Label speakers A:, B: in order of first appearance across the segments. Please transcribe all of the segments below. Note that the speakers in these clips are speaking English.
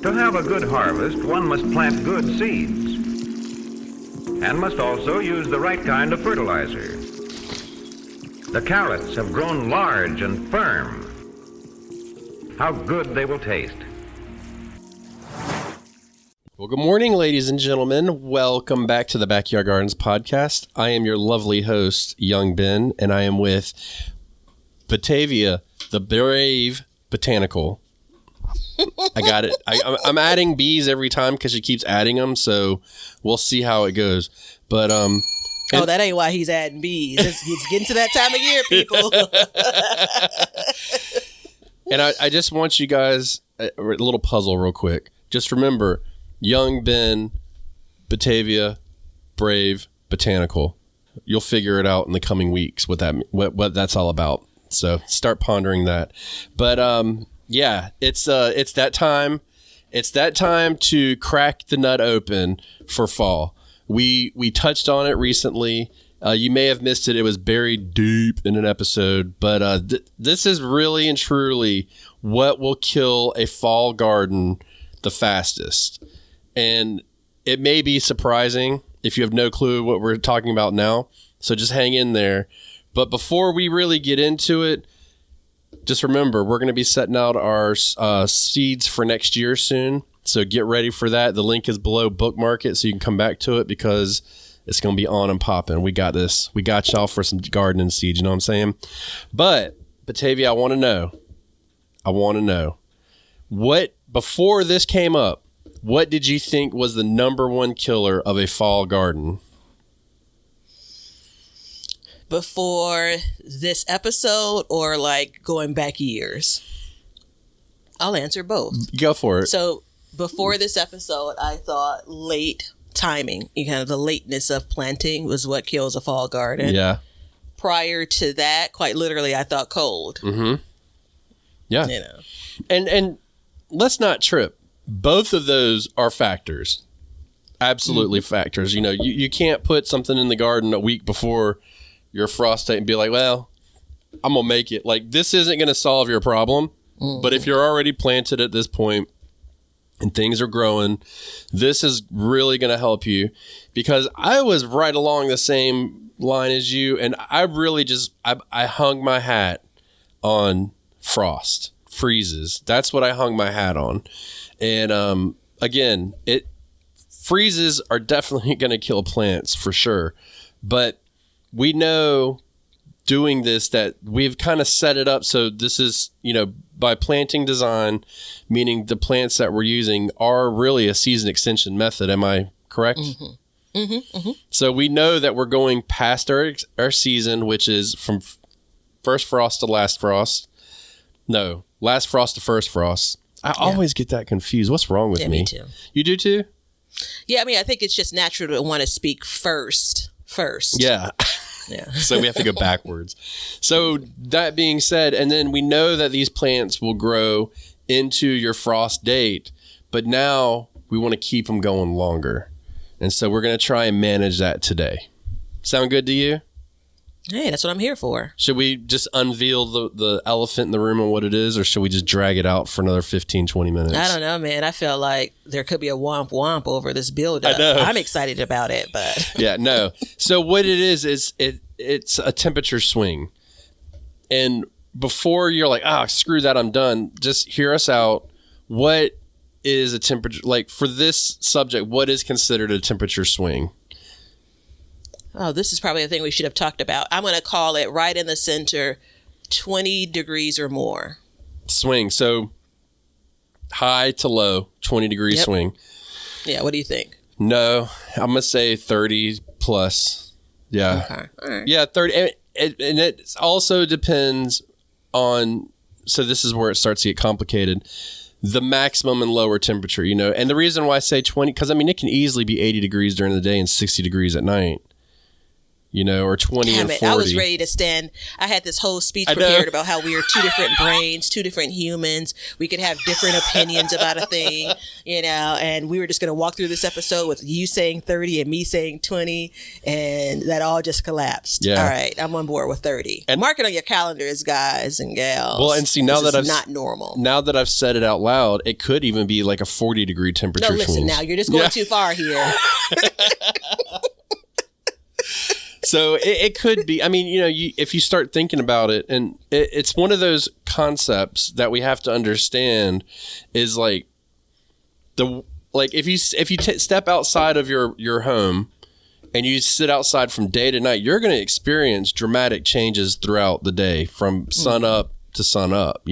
A: To have a good harvest, one must plant good seeds and must also use the right kind of fertilizer. The carrots have grown large and firm. How good they will taste.
B: Well, good morning, ladies and gentlemen. Welcome back to the Backyard Gardens podcast. I am your lovely host, Young Ben, and I am with Batavia, the brave botanical. I got it. I'm adding bees every time because she keeps adding them, so we'll see how it goes. But
C: that ain't why he's adding bees. It's getting to that time of year, people.
B: And I just want you guys a little puzzle real quick. Just remember, Young Ben, Batavia, brave botanical. You'll figure it out in the coming weeks what that's all about. So start pondering that. But yeah, it's that time. It's that time to crack the nut open for fall. We touched on it recently. You may have missed it. It was buried deep in an episode. But this is really and truly what will kill a fall garden the fastest. And it may be surprising if you have no clue what we're talking about now. So just hang in there. But before we really get into it, just remember, we're going to be setting out our seeds for next year soon. So get ready for that. The link is below. Bookmark it so you can come back to it because it's going to be on and popping. We got this. We got y'all for some gardening seeds. You know what I'm saying? But, Batavia, I want to know. What, before this came up, what did you think was the number one killer of a fall garden?
C: Before this episode or like going back years? I'll answer both.
B: Go for it.
C: So before this episode, I thought late timing, kind of the lateness of planting was what kills a fall garden.
B: Yeah.
C: Prior to that, quite literally, I thought cold.
B: Mm-hmm. Yeah.
C: You know.
B: And let's not trip. Both of those are factors. Absolutely factors. You know, you can't put something in the garden a week before your frost date and be like, well, I'm going to make it. Like, this isn't going to solve your problem. Mm-hmm. But if you're already planted at this point and things are growing, this is really going to help you. Because I was right along the same line as you. And I really I hung my hat on frost, freezes. That's what I hung my hat on. And again, freezes are definitely going to kill plants for sure. But we know doing this that we've kind of set it up so this is, by planting design, meaning the plants that we're using are really a season extension method. Am I correct? Mm-hmm. Mm-hmm, mm-hmm. So we know that we're going past our season, which is from first frost to last frost. No, last frost to first frost. I always get that confused. What's wrong with me?
C: Me too.
B: You do too?
C: Yeah, I mean, I think it's just natural to want to speak first.
B: Yeah. Yeah. So we have to go backwards. So that being said, and then we know that these plants will grow into your frost date, but now we want to keep them going longer. And so we're going to try and manage that today. Sound good to you?
C: Hey, that's what I'm here for.
B: Should we just unveil the elephant in the room and what it is, or should we just drag it out for another 15, 20 minutes?
C: I don't know, man. I feel like there could be a womp womp over this build-up.
B: I know.
C: I'm excited about it, but...
B: Yeah, no. So what it is it's a temperature swing. And before you're like, screw that, I'm done, just hear us out. What is a temperature... Like, for this subject, what is considered a temperature swing?
C: Oh, this is probably a thing we should have talked about. I'm going to call it right in the center, 20 degrees or more.
B: Swing. So high to low, 20 degree swing.
C: Yeah. What do you think?
B: No, I'm going to say 30 plus. Yeah.
C: Okay. All right.
B: Yeah, 30. And it also depends on, so this is where it starts to get complicated, the maximum and lower temperature, And the reason why I say 20, because, it can easily be 80 degrees during the day and 60 degrees at night. or 20
C: Damn
B: and
C: it.
B: 40.
C: I was ready to stand. I had this whole speech prepared about how we are two different brains, two different humans. We could have different opinions about a thing, and we were just going to walk through this episode with you saying 30 and me saying 20, and that all just collapsed.
B: Yeah.
C: All right. I'm on board with 30. And mark it on your calendars, guys and gals.
B: Well, and see, now that I've
C: not normal.
B: Now that I've said it out loud, it could even be like a 40-degree temperature.
C: No, listen,
B: swings.
C: now you're just going too far here.
B: So it could be. I mean, if you start thinking about it, and it's one of those concepts that we have to understand is like if you step outside of your home and you sit outside from day to night, you're going to experience dramatic changes throughout the day from sun up to sun up.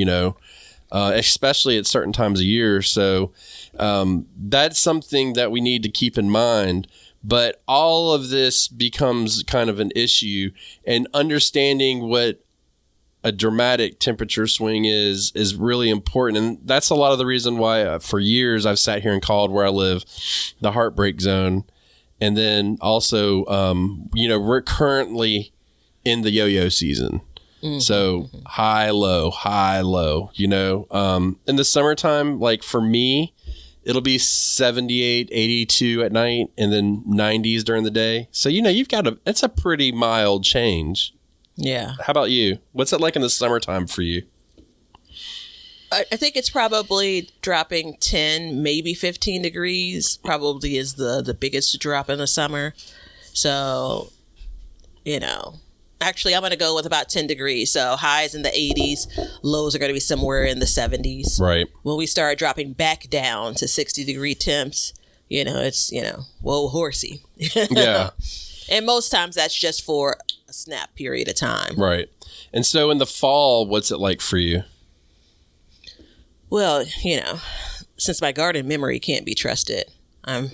B: Especially at certain times of year. So that's something that we need to keep in mind. But all of this becomes kind of an issue, and understanding what a dramatic temperature swing is really important. And that's a lot of the reason why for years I've sat here and called where I live the heartbreak zone. And then also, we're currently in the yo-yo season. So high, low, in the summertime, like for me, it'll be 78, 82 at night and then 90s during the day. So, it's a pretty mild change.
C: Yeah.
B: How about you? What's it like in the summertime for you?
C: I think it's probably dropping 10, maybe 15 degrees probably is the biggest drop in the summer. So, actually, I'm going to go with about 10 degrees. So highs in the 80s, lows are going to be somewhere in the 70s.
B: Right.
C: When we start dropping back down to 60-degree temps, it's, whoa, horsey.
B: Yeah.
C: And most times that's just for a snap period of time.
B: Right. And so in the fall, what's it like for you?
C: Well, since my garden memory can't be trusted, I'm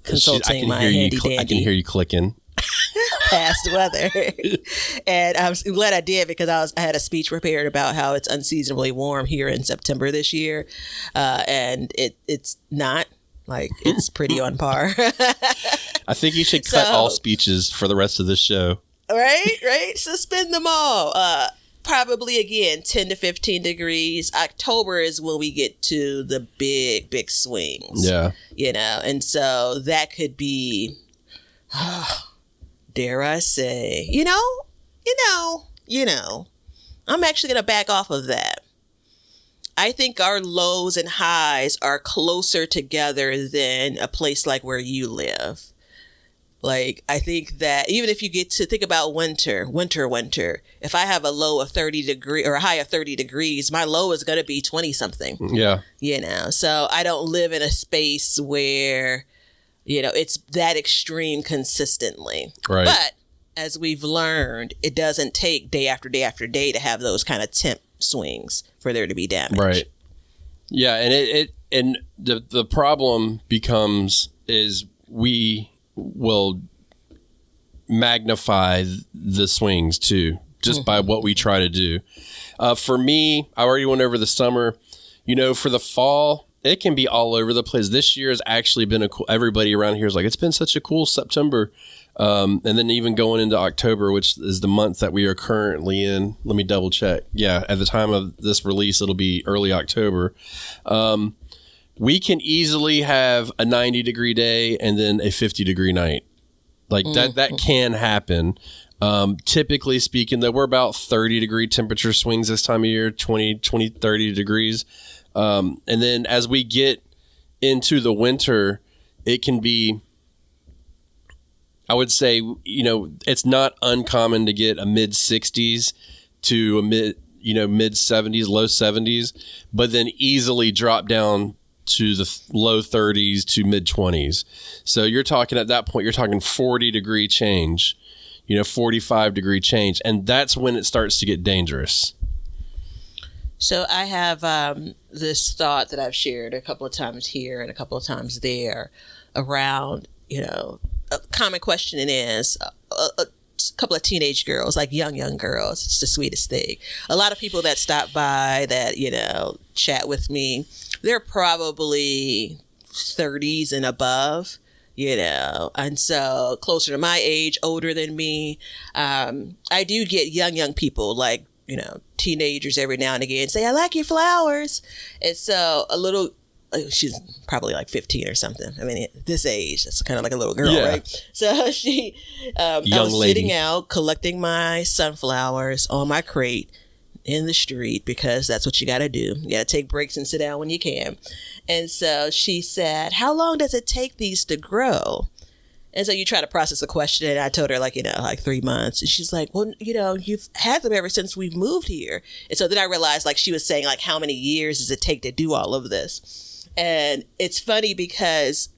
C: consulting my handy dandy.
B: I can hear you clicking.
C: Past weather. And I'm glad I did, because I had a speech prepared about how it's unseasonably warm here in September this year. And it's not. Like, it's pretty on par.
B: I think you should cut all speeches for the rest of this show.
C: Right? Suspend them all. Probably, again, 10 to 15 degrees. October is when we get to the big, big swings.
B: Yeah.
C: And so that could be... dare I say, I'm actually going to back off of that. I think our lows and highs are closer together than a place like where you live. Like, I think that even if you get to think about winter, if I have a low of 30 degrees or a high of 30 degrees, my low is going to be 20 something.
B: Yeah.
C: So I don't live in a space where, it's that extreme consistently. Right. But as we've learned, it doesn't take day after day after day to have those kind of temp swings for there to be damage. Right.
B: Yeah. And the problem becomes is we will magnify the swings too, just by what we try to do. For me, I already went over the summer, for the fall, it can be all over the place. This year has actually been everybody around here is like, it's been such a cool September. And then even going into October, which is the month that we are currently in. Let me double check. Yeah. At the time of this release, it'll be early October. We can easily have a 90-degree day and then a 50-degree night. Like that can happen. Typically speaking, though, we're about 30-degree temperature swings this time of year, 20, 30 degrees. And then as we get into the winter, it can be, I would say, it's not uncommon to get a mid 60s to a mid 70s, low 70s, but then easily drop down to the low 30s to mid 20s. So you're talking at that point, you're talking 40-degree change, 45-degree change. And that's when it starts to get dangerous.
C: So I have this thought that I've shared a couple of times here and a couple of times there around, a common question is a couple of teenage girls, like young girls. It's the sweetest thing. A lot of people that stop by that, chat with me, they're probably 30s and above, And so closer to my age, older than me, I do get young people like, teenagers every now and again say, I like your flowers. And so she's probably like 15 or something. I mean, at this age, it's kind of like a little girl, right? So she, I was sitting out collecting my sunflowers on my crate in the street, because that's what you got to do. You got to take breaks and sit down when you can. And so she said, how long does it take these to grow? And so you try to process the question, and I told her like 3 months. And she's like, well, you've had them ever since we've moved here. And so then I realized like she was saying like, how many years does it take to do all of this? And it's funny because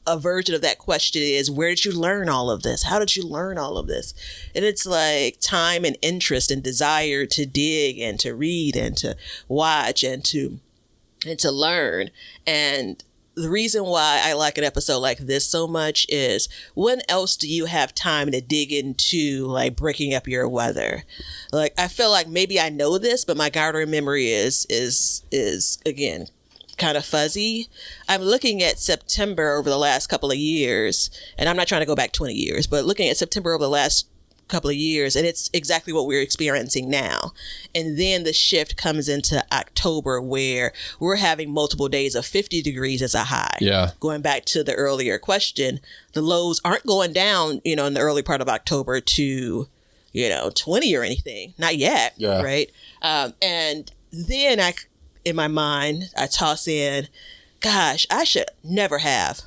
C: a version of that question is, where did you learn all of this? How did you learn all of this? And it's like time and interest and desire to dig and to read and to watch and to learn. And the reason why I like an episode like this so much is, when else do you have time to dig into like breaking up your weather? Like, I feel like maybe I know this, but my gardening memory is again, kind of fuzzy. I'm looking at September over the last couple of years, and I'm not trying to go back 20 years, but looking at September over the last couple of years, and it's exactly what we're experiencing now. And then the shift comes into October, where we're having multiple days of 50 degrees as a high. Yeah. Going back to the earlier question, the lows aren't going down, in the early part of October to, 20 or anything. Not yet. Yeah. Right. And then in my mind, I toss in, gosh, I should never have,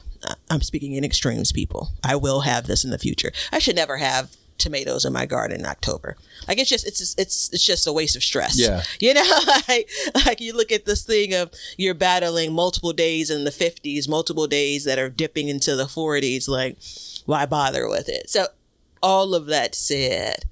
C: I'm speaking in extremes, people. I will have this in the future. I should never have tomatoes in my garden in October. Like, it's just a waste of stress. Yeah. Like you look at this thing of you're battling multiple days in the 50s, multiple days that are dipping into the 40s. Like, why bother with it? So all of that said,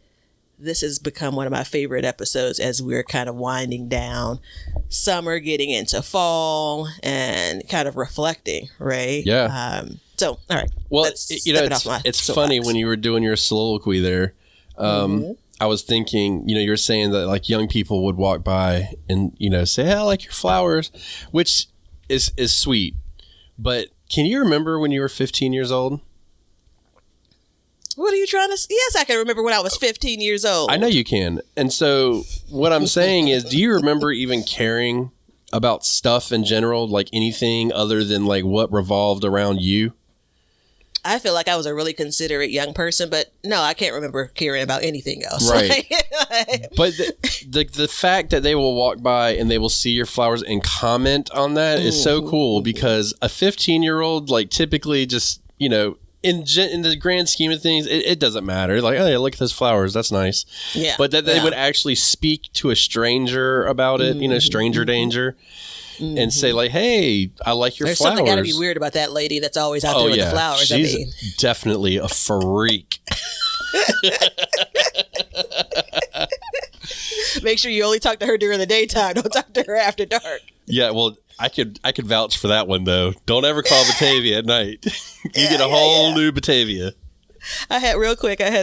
C: this has become one of my favorite episodes as we're kind of winding down summer, getting into fall, and kind of reflecting, right? Yeah. So, all right.
B: Well, it's funny when you were doing your soliloquy there. I was thinking, you were saying that like young people would walk by and, say, hey, I like your flowers, which is sweet. But can you remember when you were 15 years old?
C: What are you trying to say? Yes, I can remember when I was 15 years old.
B: I know you can. And so what I'm saying is, do you remember even caring about stuff in general, like anything other than like what revolved around you?
C: I feel like I was a really considerate young person, but no, I can't remember caring about anything else.
B: Right. But the fact that they will walk by and they will see your flowers and comment on that is so cool, because a 15-year-old, like, typically just, in the grand scheme of things, it doesn't matter. Like, oh, yeah, look at those flowers. That's nice. Yeah. But that they would actually speak to a stranger about it, stranger danger, and say like, hey, I like your flowers. There's something got
C: to be weird about that lady that's always out there with the flowers.
B: She's definitely a freak.
C: Make sure you only talk to her during the daytime. Don't talk to her after dark.
B: Yeah, well, I could vouch for that one, though. Don't ever call Batavia at night. You get a whole new Batavia.
C: I had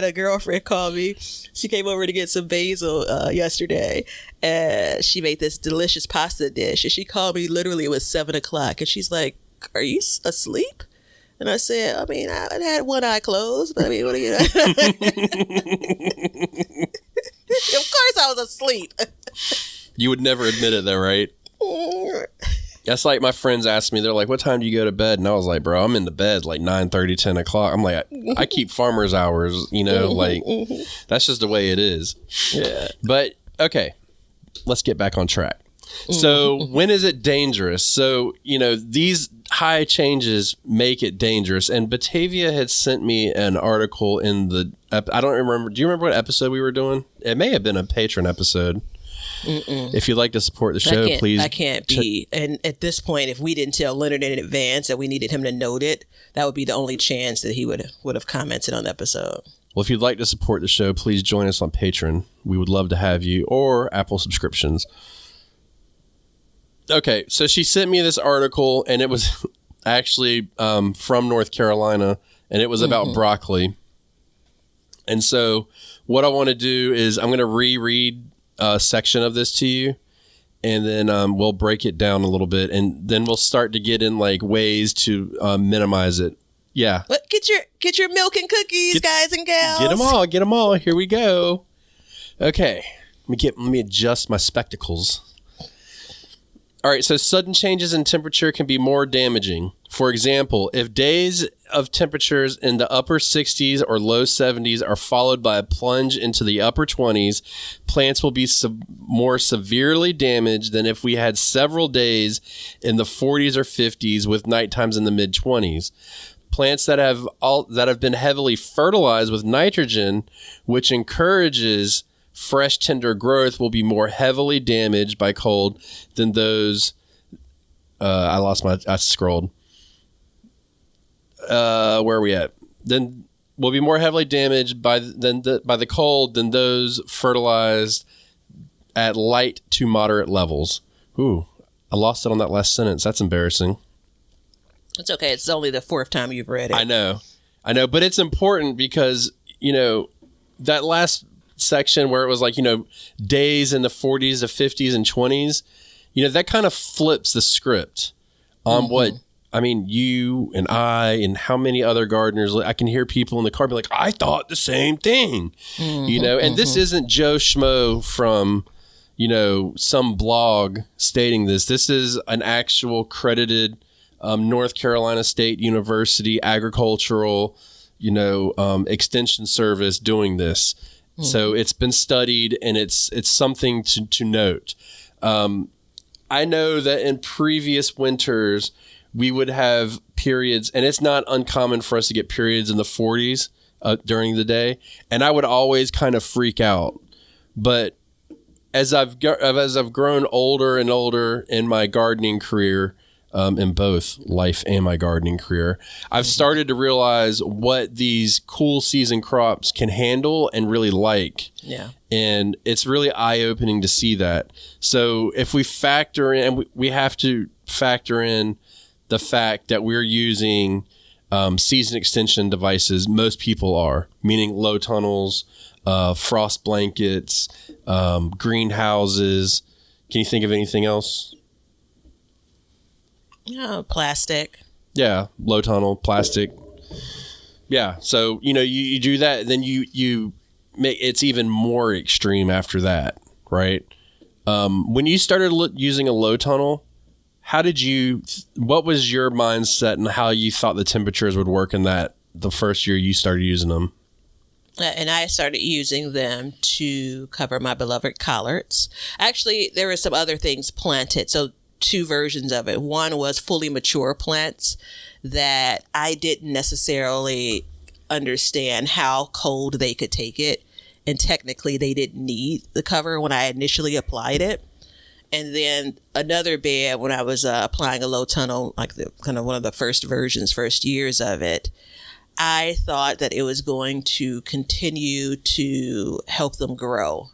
C: a girlfriend call me. She came over to get some basil yesterday, and she made this delicious pasta dish. And she called me literally, it was 7:00, and she's like, "Are you asleep?" And I said, "I mean, I had one eye closed, but I mean, what are you?" Of course, I was asleep.
B: You would never admit it, though, right? That's like my friends asked me, they're like, what time do you go to bed? And I was like, bro, I'm in the bed like 9:30, 10 o'clock. I'm like, I keep farmer's hours, like that's just the way it is. Yeah. But okay, let's get back on track. So when is it dangerous? So, these high changes make it dangerous. And Batavia had sent me an article in I don't remember. Do you remember what episode we were doing? It may have been a patron episode. If you'd like to support the show, please.
C: That can't be. And at this point, if we didn't tell Leonard in advance that we needed him to note it, that would be the only chance that he would have commented on the episode.
B: Well, if you'd like to support the show, please join us on Patreon. We would love to have you, or Apple subscriptions. Okay, so she sent me this article, and it was actually from North Carolina, and it was about broccoli. And so what I want to do is I'm going to reread a section of this to you, and then we'll break it down a little bit, and then we'll start to get in like ways to minimize it, Yeah.
C: But get your milk and cookies, guys and gals.
B: Get them all. Here we go. Okay. Let me adjust my spectacles. All right, so sudden changes in temperature can be more damaging. For example, if days of temperatures in the upper 60s or low 70s are followed by a plunge into the upper 20s, plants will be more severely damaged than if we had several days in the 40s or 50s with night times in the mid 20s. Plants that have been heavily fertilized with nitrogen, which encourages fresh, tender growth, will be more heavily damaged by cold than those. I scrolled. Where are we at? Then will be more heavily damaged by the cold than those fertilized at light to moderate levels. Ooh, I lost it on that last sentence. That's embarrassing.
C: It's okay. It's only the fourth time you've read it.
B: I know, but it's important because, that last section where it was like, days in the 40s, the 50s, and 20s, that kind of flips the script on what, you and I and how many other gardeners, I can hear people in the car be like, I thought the same thing, and this isn't Joe Schmo from, some blog stating this. This is an actual credited North Carolina State University agricultural, extension service doing this. So it's been studied, and it's something to note. I know that in previous winters, we would have periods, and it's not uncommon for us to get periods in the 40s during the day, and I would always kind of freak out. But as I've grown older and older in my gardening career, in both life and my gardening career, I've started to realize what these cool season crops can handle and really like.
C: Yeah. And
B: it's really eye-opening to see that. So if we factor in, and we have to factor in the fact that we're using season extension devices, most people are, meaning low tunnels, frost blankets, greenhouses. Can you think of anything else?
C: Plastic.
B: Yeah, low tunnel, plastic. Yeah, so you do that, then you make it's even more extreme after that, right? When you started using a low tunnel, what was your mindset and how you thought the temperatures would work in that the first year you started using them?
C: And I started using them to cover my beloved collards. Actually, there were some other things planted. So two versions of it. One was fully mature plants that I didn't necessarily understand how cold they could take it. And technically, they didn't need the cover when I initially applied it. And then another bed, when I was applying a low tunnel, like kind of one of the first years of it, I thought that it was going to continue to help them grow.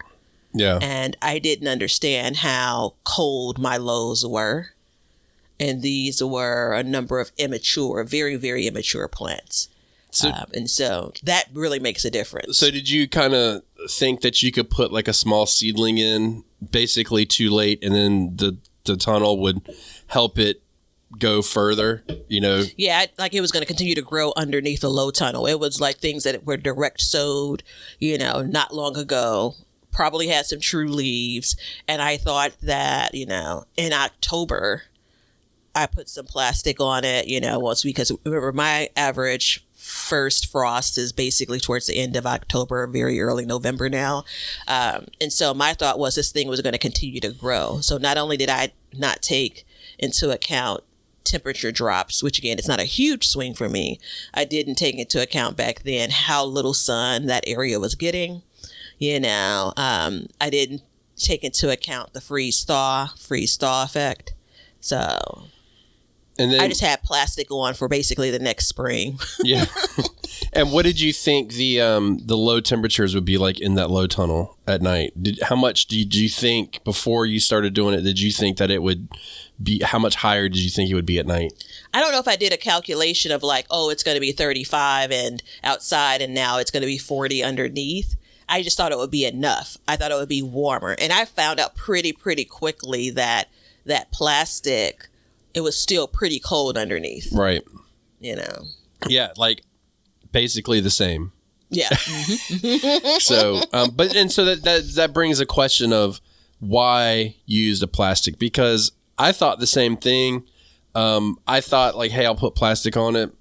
B: Yeah.
C: And I didn't understand how cold my lows were. And these were a number of immature, very, very immature plants. And so that really makes a difference.
B: So did you kind of think that you could put like a small seedling in basically too late, and then the tunnel would help it go further,
C: Yeah, like it was going to continue to grow underneath the low tunnel. It was like things that were direct sowed, not long ago. Probably had some true leaves. And I thought that, in October, I put some plastic on it, because remember, my average first frost is basically towards the end of October, very early November now. And so my thought was this thing was going to continue to grow. So not only did I not take into account temperature drops, which again, it's not a huge swing for me, I didn't take into account back then how little sun that area was getting. I didn't take into account the freeze thaw effect. So
B: and then,
C: I just had plastic on for basically the next spring.
B: Yeah. And what did you think the low temperatures would be like in that low tunnel at night? How much did you think before you started doing it? Did you think that it would be, how much higher did you think it would be at night?
C: I don't know if I did a calculation of like, it's going to be 35 and outside, and now it's going to be 40 underneath. I just thought it would be enough. I thought it would be warmer. And I found out pretty quickly that plastic, it was still pretty cold underneath.
B: Right. Yeah, like basically the same.
C: Yeah.
B: So, so that brings a question of why use a plastic, because I thought the same thing. I thought like, hey, I'll put plastic on it.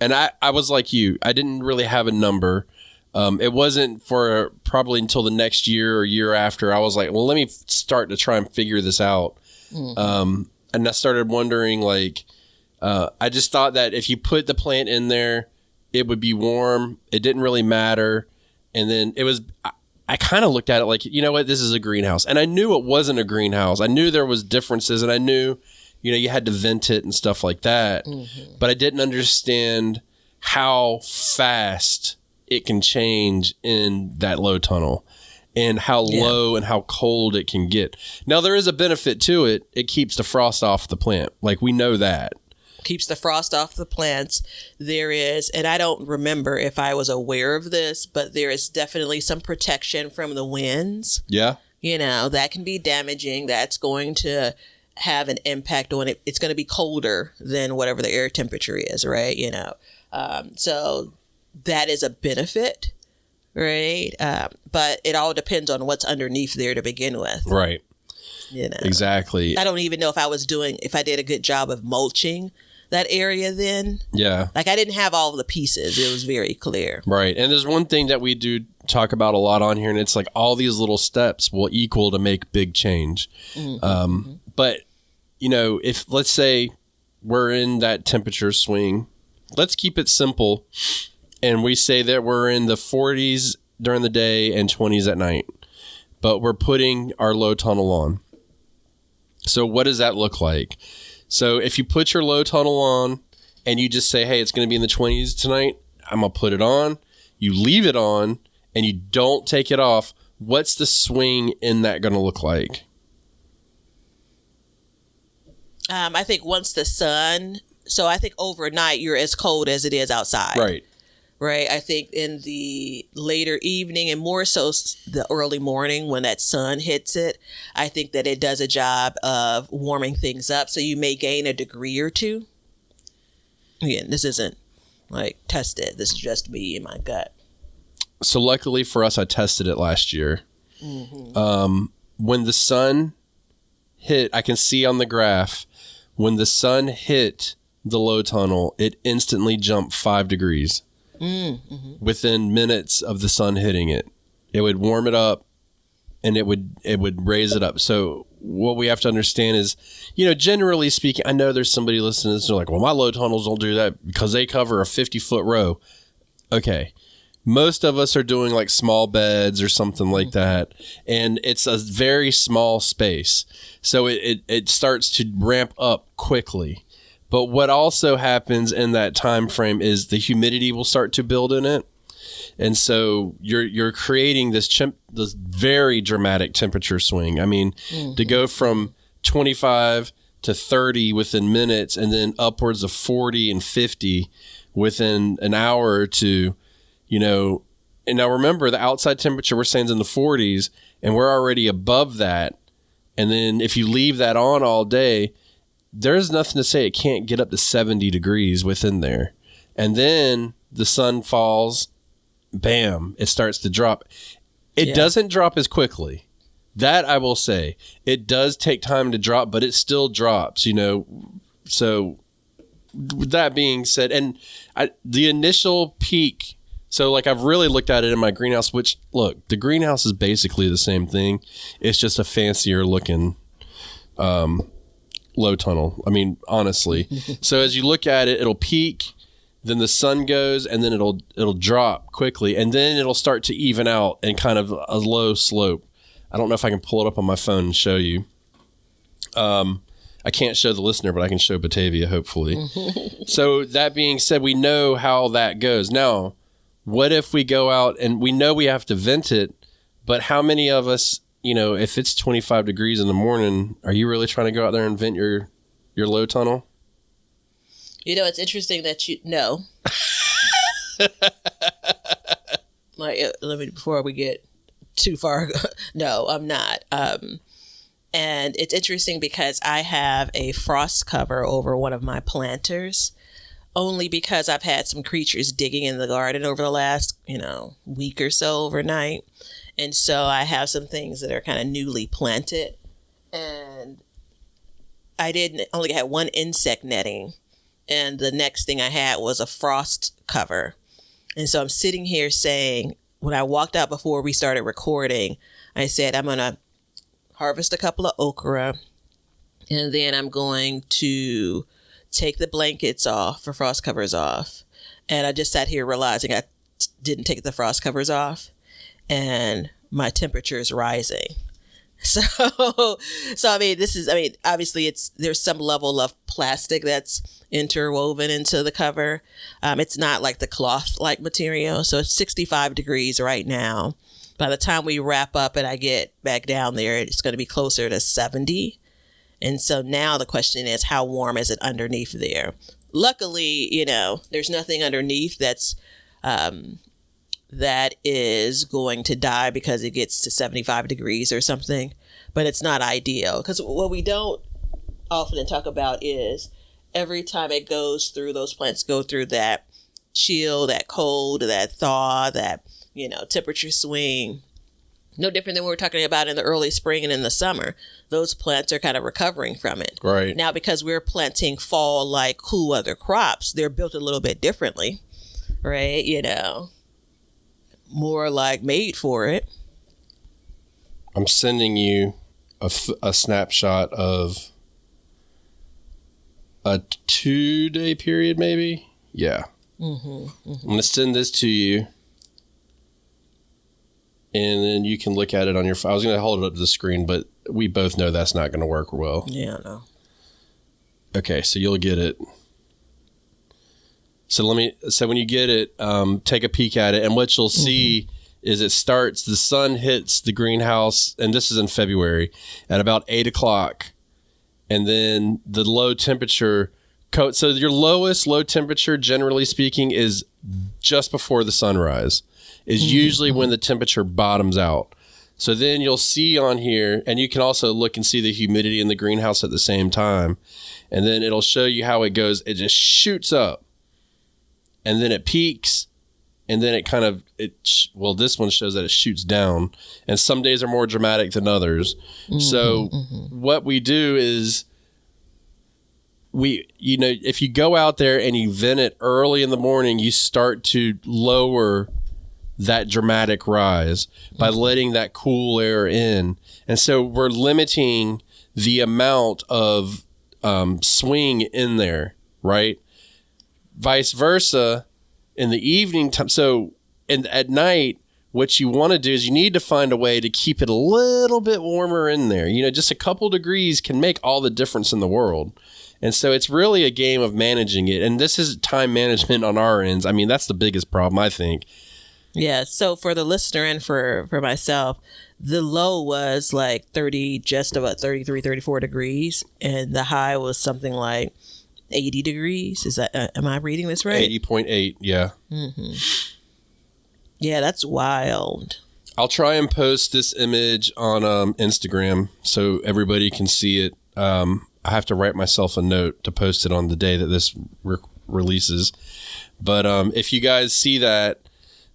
B: And I was like you, I didn't really have a number. It wasn't for probably until the next year or year after. I was like, well, let me start to try and figure this out. And I started wondering, like, I just thought that if you put the plant in there, it would be warm. It didn't really matter. And then I kind of looked at it like, you know what, this is a greenhouse. And I knew it wasn't a greenhouse. I knew there was differences, and I knew, you know, you had to vent it and stuff like that. But I didn't understand how fast it can change in that low tunnel, and how low and how cold it can get. Now, there is a benefit to it. It keeps the frost off the plant. Like, we know that.
C: Keeps the frost off the plants. There is, and I don't remember if I was aware of this, but there is definitely some protection from the winds.
B: Yeah.
C: You know, that can be damaging. That's going to have an impact on it. It's going to be colder than whatever the air temperature is, right? You know, so that is a benefit, right? But it all depends on what's underneath there to begin with.
B: Right.
C: You know,
B: exactly.
C: I don't even know if I did a good job of mulching that area then.
B: Yeah.
C: Like, I didn't have all the pieces. It was very clear.
B: Right. And there's one thing that we do talk about a lot on here, and it's like all these little steps will equal to make big change. But, you know, if let's say we're in that temperature swing, let's keep it simple. And we say that we're in the 40s during the day and 20s at night, but we're putting our low tunnel on. So what does that look like? So if you put your low tunnel on and you just say, hey, it's going to be in the 20s tonight, I'm going to put it on. You leave it on and you don't take it off. What's the swing in that going to look like?
C: I think once the sun, so I think overnight you're as cold as it is outside.
B: Right.
C: Right. I think in the later evening and more so the early morning when that sun hits it, I think that it does a job of warming things up. So you may gain a degree or two. Again, this isn't like tested. This is just me and my gut.
B: So luckily for us, I tested it last year. When the sun hit, I can see on the graph, when the sun hit the low tunnel, it instantly jumped 5 degrees. Within minutes of the sun hitting it. It would warm it up and it would raise it up. So what we have to understand is, you know, generally speaking, I know there's somebody listening to this and they're like, well, my low tunnels don't do that because they cover a 50-foot row. Okay. Most of us are doing like small beds or something like that. And it's a very small space. So it starts to ramp up quickly. But what also happens in that time frame is the humidity will start to build in it. And so you're creating this very dramatic temperature swing. I mean, to go from 25 to 30 within minutes and then upwards of 40 and 50 within an hour or two, you know. And now remember, the outside temperature we're saying is in the 40s, and we're already above that. And then if you leave that on all day, there's nothing to say it can't get up to 70 degrees within there. And then the sun falls, bam, it starts to drop. It doesn't drop as quickly. That I will say. It does take time to drop, but it still drops, you know. So with that being said, and the initial peak, so like I've really looked at it in my greenhouse, which, look, the greenhouse is basically the same thing. It's just a fancier looking low tunnel. I mean, honestly. So as you look at it, it'll peak, then the sun goes, and then it'll drop quickly, and then it'll start to even out and kind of a low slope. I don't know if I can pull it up on my phone and show you. I can't show the listener, but I can show Batavia, hopefully. So that being said, we know how that goes. Now, what if we go out and we know we have to vent it, but how many of us, you know, if it's 25 degrees in the morning, are you really trying to go out there and vent your low tunnel?
C: You know, it's interesting that you know. Like, let me, before we get too far. No, I'm not. And it's interesting because I have a frost cover over one of my planters. only because I've had some creatures digging in the garden over the last, week or so overnight. And so I have some things that are kind of newly planted. And I only had one insect netting. And the next thing I had was a frost cover. And so I'm sitting here saying, when I walked out before we started recording, I said, I'm going to harvest a couple of okra. And then I'm going to take the blankets off, for frost covers off. And I just sat here realizing I didn't take the frost covers off. And my temperature is rising. So obviously there's some level of plastic that's interwoven into the cover. It's not like the cloth-like material. So it's 65 degrees right now. By the time we wrap up and I get back down there, it's going to be closer to 70. And so now the question is, how warm is it underneath there? Luckily, there's nothing underneath that is going to die because it gets to 75 degrees or something, but it's not ideal. Because what we don't often talk about is every time it goes through, those plants go through that chill, that cold, that thaw, that, temperature swing. No different than what we're talking about in the early spring and in the summer. Those plants are kind of recovering from it.
B: Right.
C: Now, because we're planting fall like cool other crops, they're built a little bit differently, right? More like made for it.
B: I'm sending you a snapshot of a 2-day period, maybe. Yeah. I'm going to send this to you, and then you can look at it on your phone. I was going to hold it up to the screen, but we both know that's not going to work well.
C: Yeah, I know.
B: Okay, so you'll get it. So when you get it, take a peek at it, and what you'll see is the sun hits the greenhouse, and this is in February, at about 8 o'clock. And then the low temperature, so your lowest low temperature, generally speaking, is just before the sunrise, is usually when the temperature bottoms out. So then you'll see on here, and you can also look and see the humidity in the greenhouse at the same time. And then it'll show you how it goes. It just shoots up. And then it peaks, and then this one shows that it shoots down, and some days are more dramatic than others. So what we do is if you go out there and you vent it early in the morning, you start to lower that dramatic rise by letting that cool air in. And so we're limiting the amount of swing in there, right? Vice versa in the evening time. So at night, what you want to do is you need to find a way to keep it a little bit warmer in there. Just a couple degrees can make all the difference in the world. And so it's really a game of managing it. And this is time management on our ends. I mean, that's the biggest problem, I think.
C: Yeah. So for the listener and for myself, the low was like just about 33, 34 degrees. And the high was something like 80 degrees. Is that, am I reading this right?
B: 80.8. Yeah.
C: Yeah, that's wild.
B: I'll try and post this image on Instagram so everybody can see it. I have to write myself a note to post it on the day that this releases. But if you guys see that,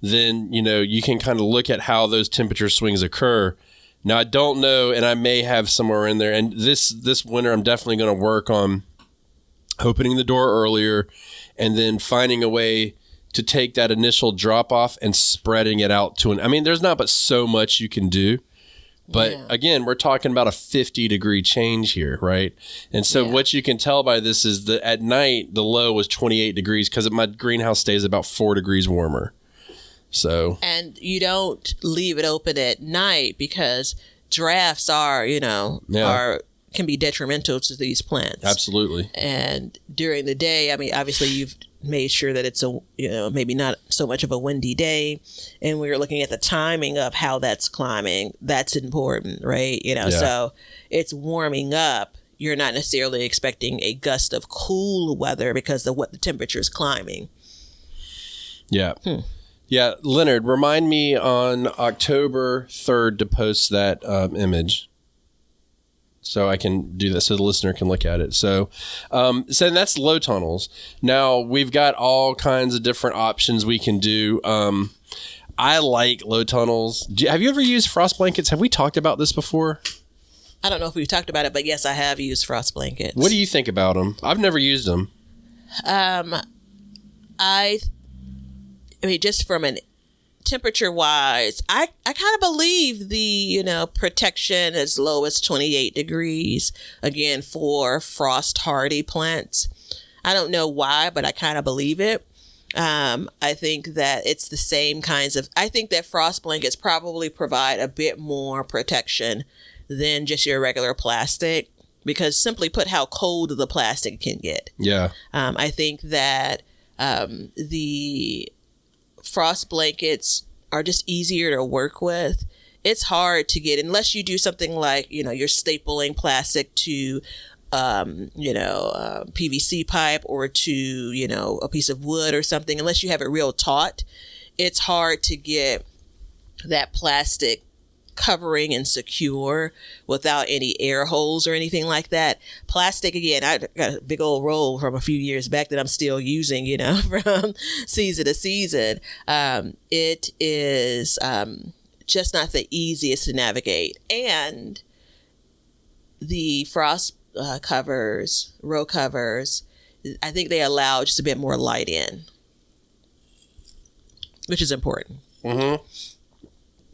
B: then, you can kind of look at how those temperature swings occur. Now, I don't know, and I may have somewhere in there. And this winter, I'm definitely going to work on opening the door earlier and then finding a way to take that initial drop off and spreading it out there's not but so much you can do. But again, we're talking about a 50 degree change here, right? And so what you can tell by this is that at night, the low was 28 degrees because my greenhouse stays about 4 degrees warmer. So, and
C: you don't leave it open at night because drafts can be detrimental to these plants.
B: Absolutely.
C: And during the day, obviously you've made sure that it's maybe not so much of a windy day. And we're looking at the timing of how that's climbing. That's important, right? So it's warming up. You're not necessarily expecting a gust of cool weather because of what the temperature is climbing.
B: Yeah. Yeah. Leonard, remind me on October 3rd to post that image. so I can do that so the listener can look at it. So that's low tunnels. Now we've got all kinds of different options we can do. I like low tunnels. Have you ever used frost blankets? Have we talked about this before?
C: I don't know if we've talked about it, but yes, I have used frost blankets.
B: What do you think about them? I've never used them.
C: I mean, just from an temperature wise, I kind of believe the, protection as low as 28 degrees, again, for frost hardy plants. I don't know why, but I kind of believe it. I think that it's the same kinds of, I think that frost blankets probably provide a bit more protection than just your regular plastic, because simply put how cold the plastic can get.
B: Yeah.
C: I think that the frost blankets are just easier to work with. It's hard to get, unless you do something like, you're stapling plastic to PVC pipe or to, a piece of wood or something. Unless you have it real taut, it's hard to get that plastic covering and secure without any air holes or anything like that. Plastic, again, I got a big old roll from a few years back that I'm still using, from season to season. It is just not the easiest to navigate. And the frost covers, row covers, I think they allow just a bit more light in, which is important.
B: Mm-hmm.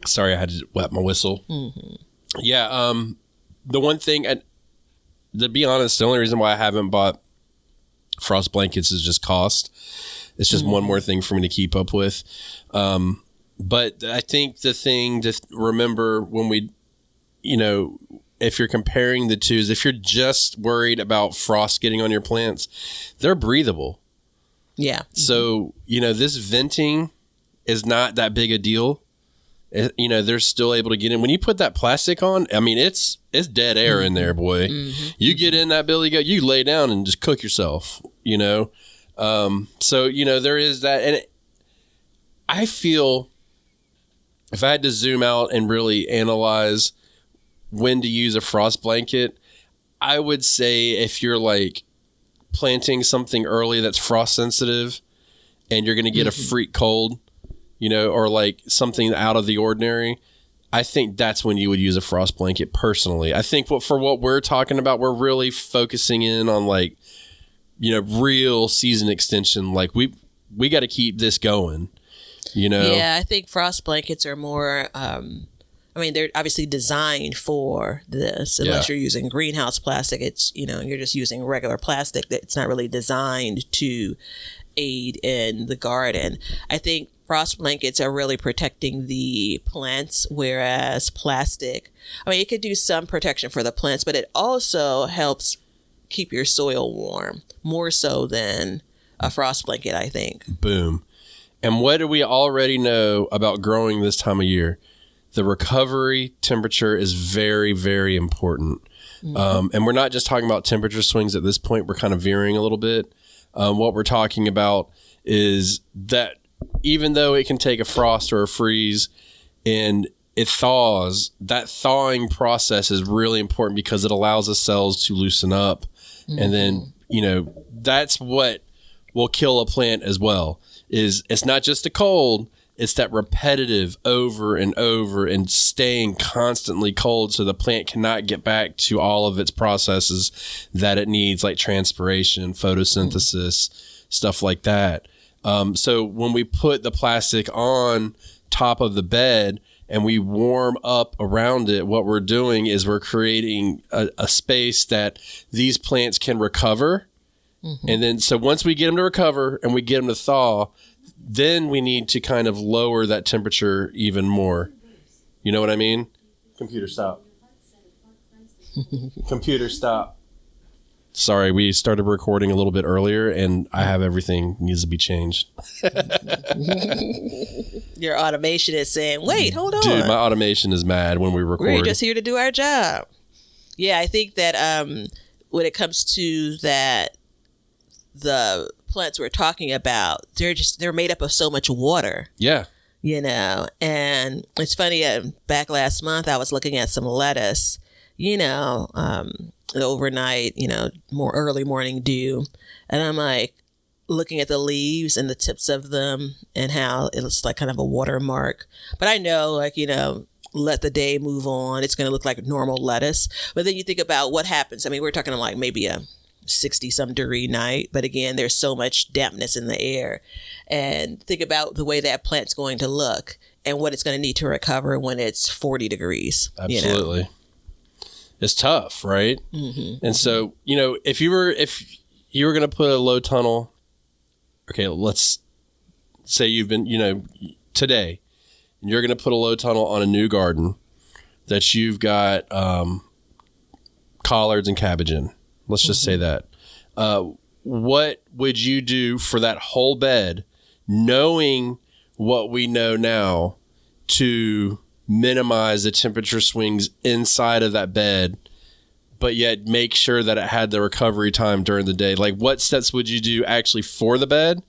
B: Sorry, I had to wet my whistle.
C: Mm-hmm.
B: Yeah, the one thing, to be honest, the only reason why I haven't bought frost blankets is just cost. It's just one more thing for me to keep up with. But I think the thing to remember when we, if you're comparing the two, is if you're just worried about frost getting on your plants, they're breathable.
C: Yeah.
B: So, this venting is not that big a deal. They're still able to get in. When you put that plastic on, I mean, it's dead air in there, boy. Mm-hmm. You get in that billy goat, you lay down and just cook yourself, So, there is that. And I feel if I had to zoom out and really analyze when to use a frost blanket, I would say if you're like planting something early that's frost sensitive and you're going to get a freak cold, or like something out of the ordinary, I think that's when you would use a frost blanket personally. I think for what we're talking about, we're really focusing in on like, real season extension. Like we got to keep this going, Yeah,
C: I think frost blankets are more, they're obviously designed for this. Unless you're using greenhouse plastic, it's, you're just using regular plastic. It's not really designed to aid in the garden. I think frost blankets are really protecting the plants, whereas plastic, it could do some protection for the plants, but it also helps keep your soil warm, more so than a frost blanket, I think.
B: Boom. And what do we already know about growing this time of year? The recovery temperature is very, very important. Mm-hmm. And we're not just talking about temperature swings at this point. We're kind of veering a little bit. What we're talking about is that even though it can take a frost or a freeze and it thaws, that thawing process is really important because it allows the cells to loosen up. Mm-hmm. And then, that's what will kill a plant as well. It's not just a cold, it's that repetitive over and over and staying constantly cold so the plant cannot get back to all of its processes that it needs, like transpiration, photosynthesis, stuff like that. So when we put the plastic on top of the bed and we warm up around it, what we're doing is we're creating a space that these plants can recover. Mm-hmm. And then, so once we get them to recover and we get them to thaw, then we need to kind of lower that temperature even more. You know what I mean? Computer, stop. Computer, stop. Sorry, we started recording a little bit earlier, and I have everything needs to be changed.
C: Your automation is saying, wait, hold on.
B: Dude, my automation is mad when we record.
C: We're just here to do our job. Yeah, I think that when it comes to that, the plants we're talking about, they're made up of so much water.
B: Yeah.
C: And it's funny, back last month, I was looking at some lettuce the overnight, more early morning dew. And I'm like looking at the leaves and the tips of them and how it looks like kind of a watermark. But I know, let the day move on. It's going to look like normal lettuce. But then you think about what happens. I mean, we're talking like maybe a 60-some degree night. But again, there's so much dampness in the air. And think about the way that plant's going to look and what it's going to need to recover when it's 40 degrees.
B: Absolutely. It's tough, right?
C: Mm-hmm.
B: And so, if you were going to put a low tunnel, okay, let's say you've been, today, and you're going to put a low tunnel on a new garden that you've got collards and cabbage in. Let's just say that. What would you do for that whole bed, knowing what we know now, to minimize the temperature swings inside of that bed, but yet make sure that it had the recovery time during the day? Like, what steps would you do actually for the bed?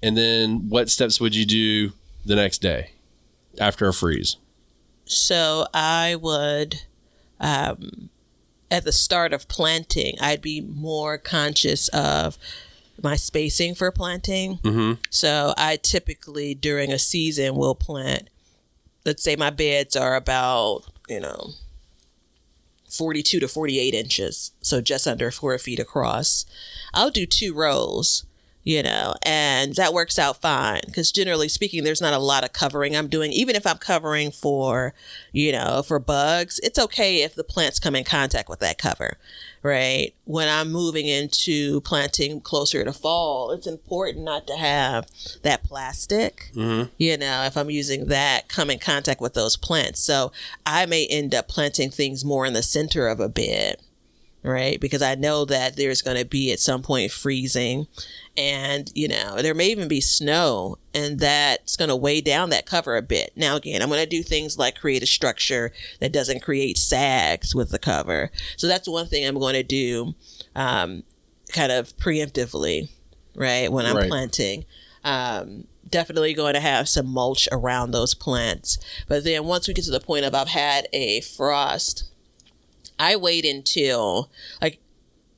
B: And then what steps would you do the next day after a freeze?
C: So I would, at the start of planting, I'd be more conscious of my spacing for planting.
B: Mm-hmm.
C: So I typically during a season will plant, let's say my beds are about, 42 to 48 inches. So just under 4 feet across. I'll do 2 rows, and that works out fine. Because generally speaking, there's not a lot of covering I'm doing. Even if I'm covering for, for bugs, it's okay if the plants come in contact with that cover, right? When I'm moving into planting closer to fall, it's important not to have that plastic,
B: Mm-hmm.
C: if I'm using that, come in contact with those plants. So I may end up planting things more in the center of a bed, right? Because I know that there's going to be at some point freezing, and, there may even be snow, and that's going to weigh down that cover a bit. Now, again, I'm going to do things like create a structure that doesn't create sags with the cover. So that's one thing I'm going to do kind of preemptively, right, when I'm planting. Definitely going to have some mulch around those plants. But then once we get to the point of I've had a frost, I wait until,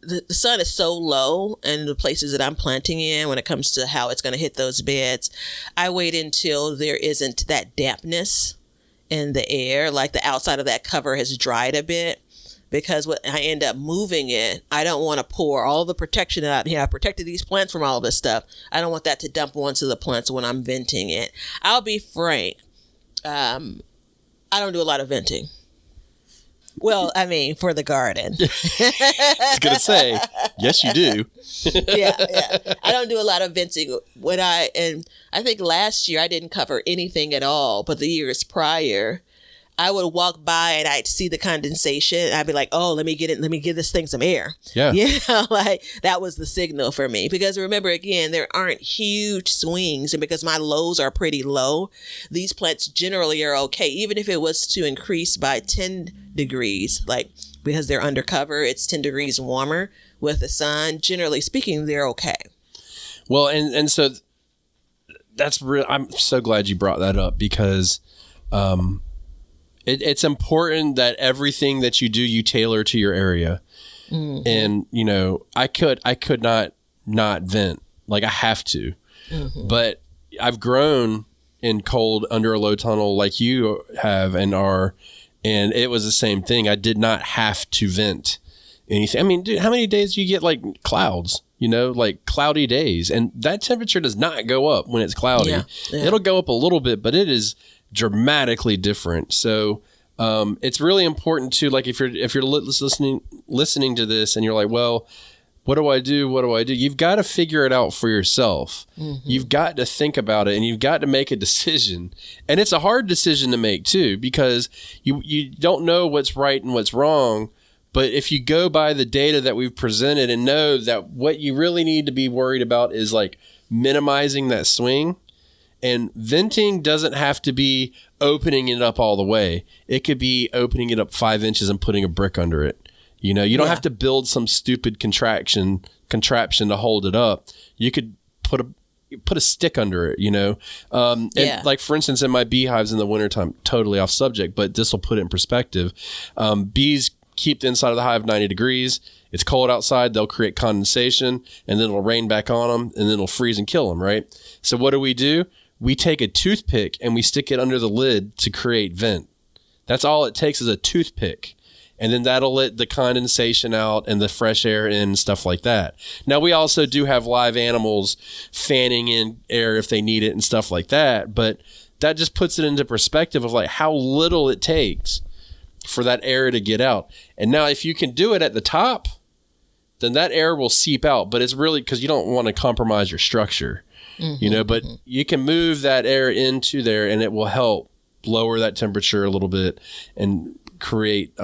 C: the sun is so low in the places that I'm planting in when it comes to how it's going to hit those beds. I wait until there isn't that dampness in the air, like the outside of that cover has dried a bit. Because when I end up moving it, I don't want to pour all the protection out. I protected these plants from all this stuff. I don't want that to dump onto the plants when I'm venting it. I'll be frank. I don't do a lot of venting. Well, I mean, for the garden.
B: I was going to say, yes, you do.
C: Yeah. I don't do a lot of venting. And I think last year I didn't cover anything at all, but the years prior, I would walk by and I'd see the condensation. I'd be like, oh, let me give this thing some air.
B: Yeah.
C: That was the signal for me. Because remember, again, there aren't huge swings. And because my lows are pretty low, these plants generally are okay. Even if it was to increase by 10 degrees, because they're undercover, it's 10 degrees warmer with the sun. Generally speaking, they're okay.
B: Well, and so that's real. I'm so glad you brought that up because, it's important that everything that you do, you tailor to your area. Mm-hmm. And, I could not vent. I have to. Mm-hmm. But I've grown in cold under a low tunnel like you have and are. And it was the same thing. I did not have to vent anything. I mean, dude, how many days do you get clouds? Cloudy days. And that temperature does not go up when it's cloudy. Yeah. It'll go up a little bit, but it is dramatically different. So it's really important to if you're listening to this and you're like, well, what do I do? You've got to figure it out for yourself. Mm-hmm. You've got to think about it and you've got to make a decision. And it's a hard decision to make too, because you don't know what's right and what's wrong. But if you go by the data that we've presented and know that what you really need to be worried about is minimizing that swing. And venting doesn't have to be opening it up all the way. It could be opening it up 5 inches and putting a brick under it. You don't have to build some stupid contraption to hold it up. You could put a stick under it, And for instance, in my beehives in the wintertime, totally off subject, but this will put it in perspective. Bees keep the inside of the hive 90 degrees. It's cold outside. They'll create condensation, and then it'll rain back on them, and then it'll freeze and kill them, right? So what do? We take a toothpick and we stick it under the lid to create vent. That's all it takes is a toothpick. And then that'll let the condensation out and the fresh air in and stuff like that. Now, we also do have live animals fanning in air if they need it and stuff like that. But that just puts it into perspective of like how little it takes for that air to get out. And now if you can do it at the top, then that air will seep out. But it's really because you don't want to compromise your structure, but you can move that air into there and it will help lower that temperature a little bit and create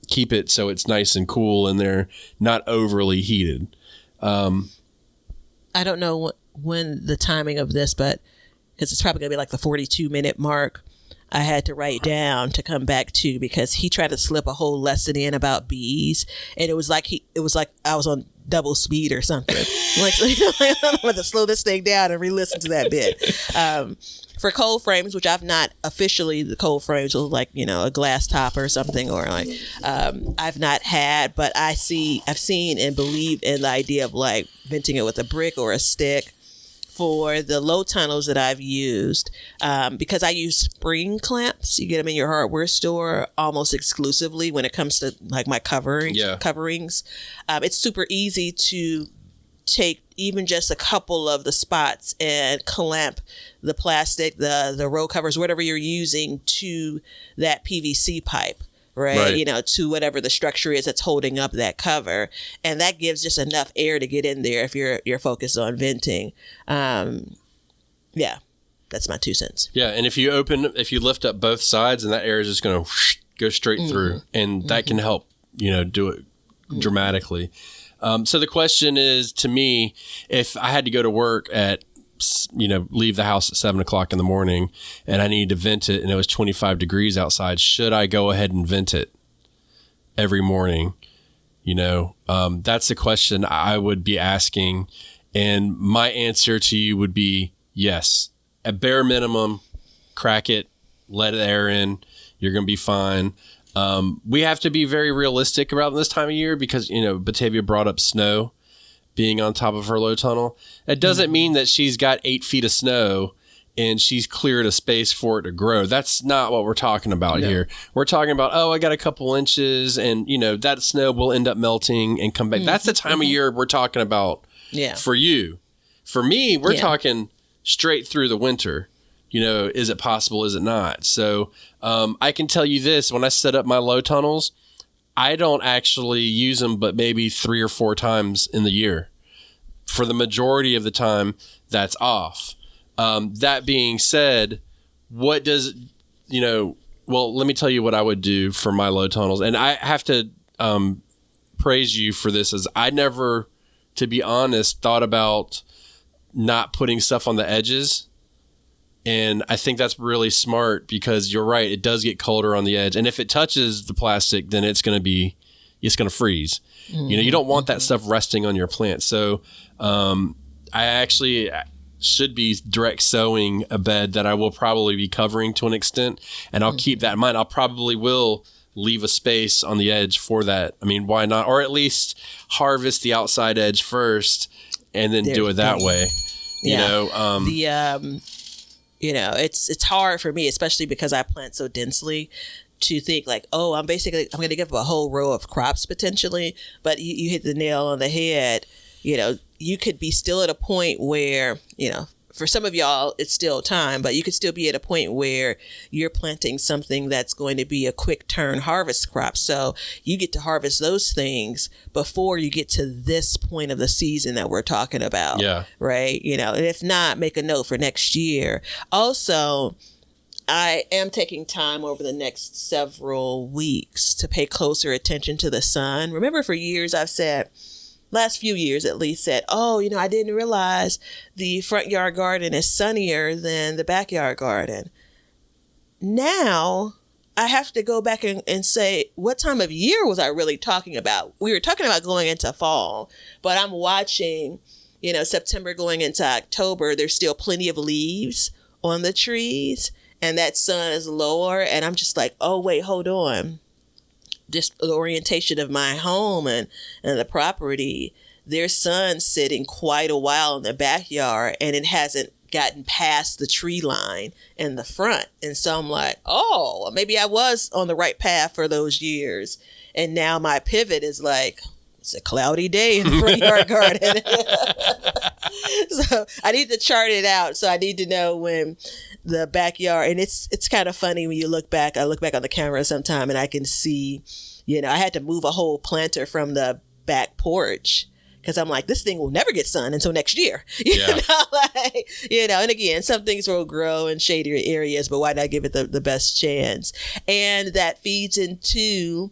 B: keep it so it's nice and cool and they're not overly heated.
C: I don't know when the timing of this, but because it's probably gonna be like the 42-minute mark, I had to write down to come back to, because he tried to slip a whole lesson in about bees, and it was like I was on double speed or something. Like, I'm going to slow this thing down and re-listen to that bit. For cold frames, which I've not officially, the cold frames with like, a glass top or something, or like, I've not had, but I've seen and believe in the idea of like venting it with a brick or a stick. For the low tunnels that I've used, because I use spring clamps, you get them in your hardware store almost exclusively when it comes to like my coverings. It's super easy to take even just a couple of the spots and clamp the plastic, the row covers, whatever you're using, to that PVC pipe. Right. To whatever the structure is that's holding up that cover. And that gives just enough air to get in there if you're focused on venting. That's my 2 cents.
B: Yeah. And if you lift up both sides, and that air is just going to go straight through, and that can help, do it dramatically. So the question is, to me, if I had to go to work at, leave the house at 7:00 in the morning and I needed to vent it and it was 25 degrees outside, should I go ahead and vent it every morning? That's the question I would be asking. And my answer to you would be yes. At bare minimum, crack it, let the air in. You're going to be fine. We have to be very realistic about this time of year because, Batavia brought up snow being on top of her low tunnel. It doesn't mean that she's got 8 feet of snow and she's cleared a space for it to grow. That's not what we're talking about here. We're talking about, I got a couple inches and, that snow will end up melting and come back. That's the time of year we're talking about for you. For me, we're talking straight through the winter. Is it possible? Is it not? So I can tell you this, when I set up my low tunnels, I don't actually use them but maybe 3 or 4 times in the year. For the majority of the time, that's off. That being said, let me tell you what I would do for my low tunnels. And I have to praise you for this, as I never, to be honest, thought about not putting stuff on the edges. And I think that's really smart, because you're right, it does get colder on the edge. And if it touches the plastic, then it's going to freeze. You don't want that stuff resting on your plant. So I actually should be direct sowing a bed that I will probably be covering to an extent. And I'll keep that in mind. I'll probably will leave a space on the edge for that. I mean, why not? Or at least harvest the outside edge first and then do it that way.
C: It's hard for me, especially because I plant so densely, to think like, I'm going to give up a whole row of crops potentially. But you hit the nail on the head. You could be still at a point where, for some of y'all, it's still time, but you could still be at a point where you're planting something that's going to be a quick turn harvest crop. So you get to harvest those things before you get to this point of the season that we're talking about. Yeah. Right. And if not, make a note for next year. Also, I am taking time over the next several weeks to pay closer attention to the sun. Remember, for years I've said, last few years at least, said, I didn't realize the front yard garden is sunnier than the backyard garden. Now I have to go back and say, what time of year was I really talking about? We were talking about going into fall, but I'm watching, September going into October, there's still plenty of leaves on the trees and that sun is lower. And I'm just like, oh, wait, hold on. just the orientation of my home and the property, there's sun sitting quite a while in the backyard, and it hasn't gotten past the tree line in the front. And so I'm like, oh, maybe I was on the right path for those years. And now my pivot is like, it's a cloudy day in the front yard garden. So I need to chart it out. So I need to know when the backyard, and it's kind of funny when you look back. I look back on the camera sometime and I can see, I had to move a whole planter from the back porch because I'm like, this thing will never get sun until next year. And again, some things will grow in shadier areas, but why not give it the best chance? And that feeds into,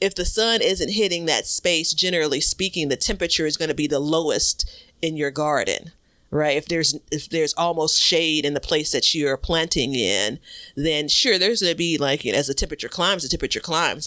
C: if the sun isn't hitting that space, generally speaking, the temperature is going to be the lowest in your garden, right? If there's almost shade in the place that you're planting in, then sure, there's going to be like, as the temperature climbs,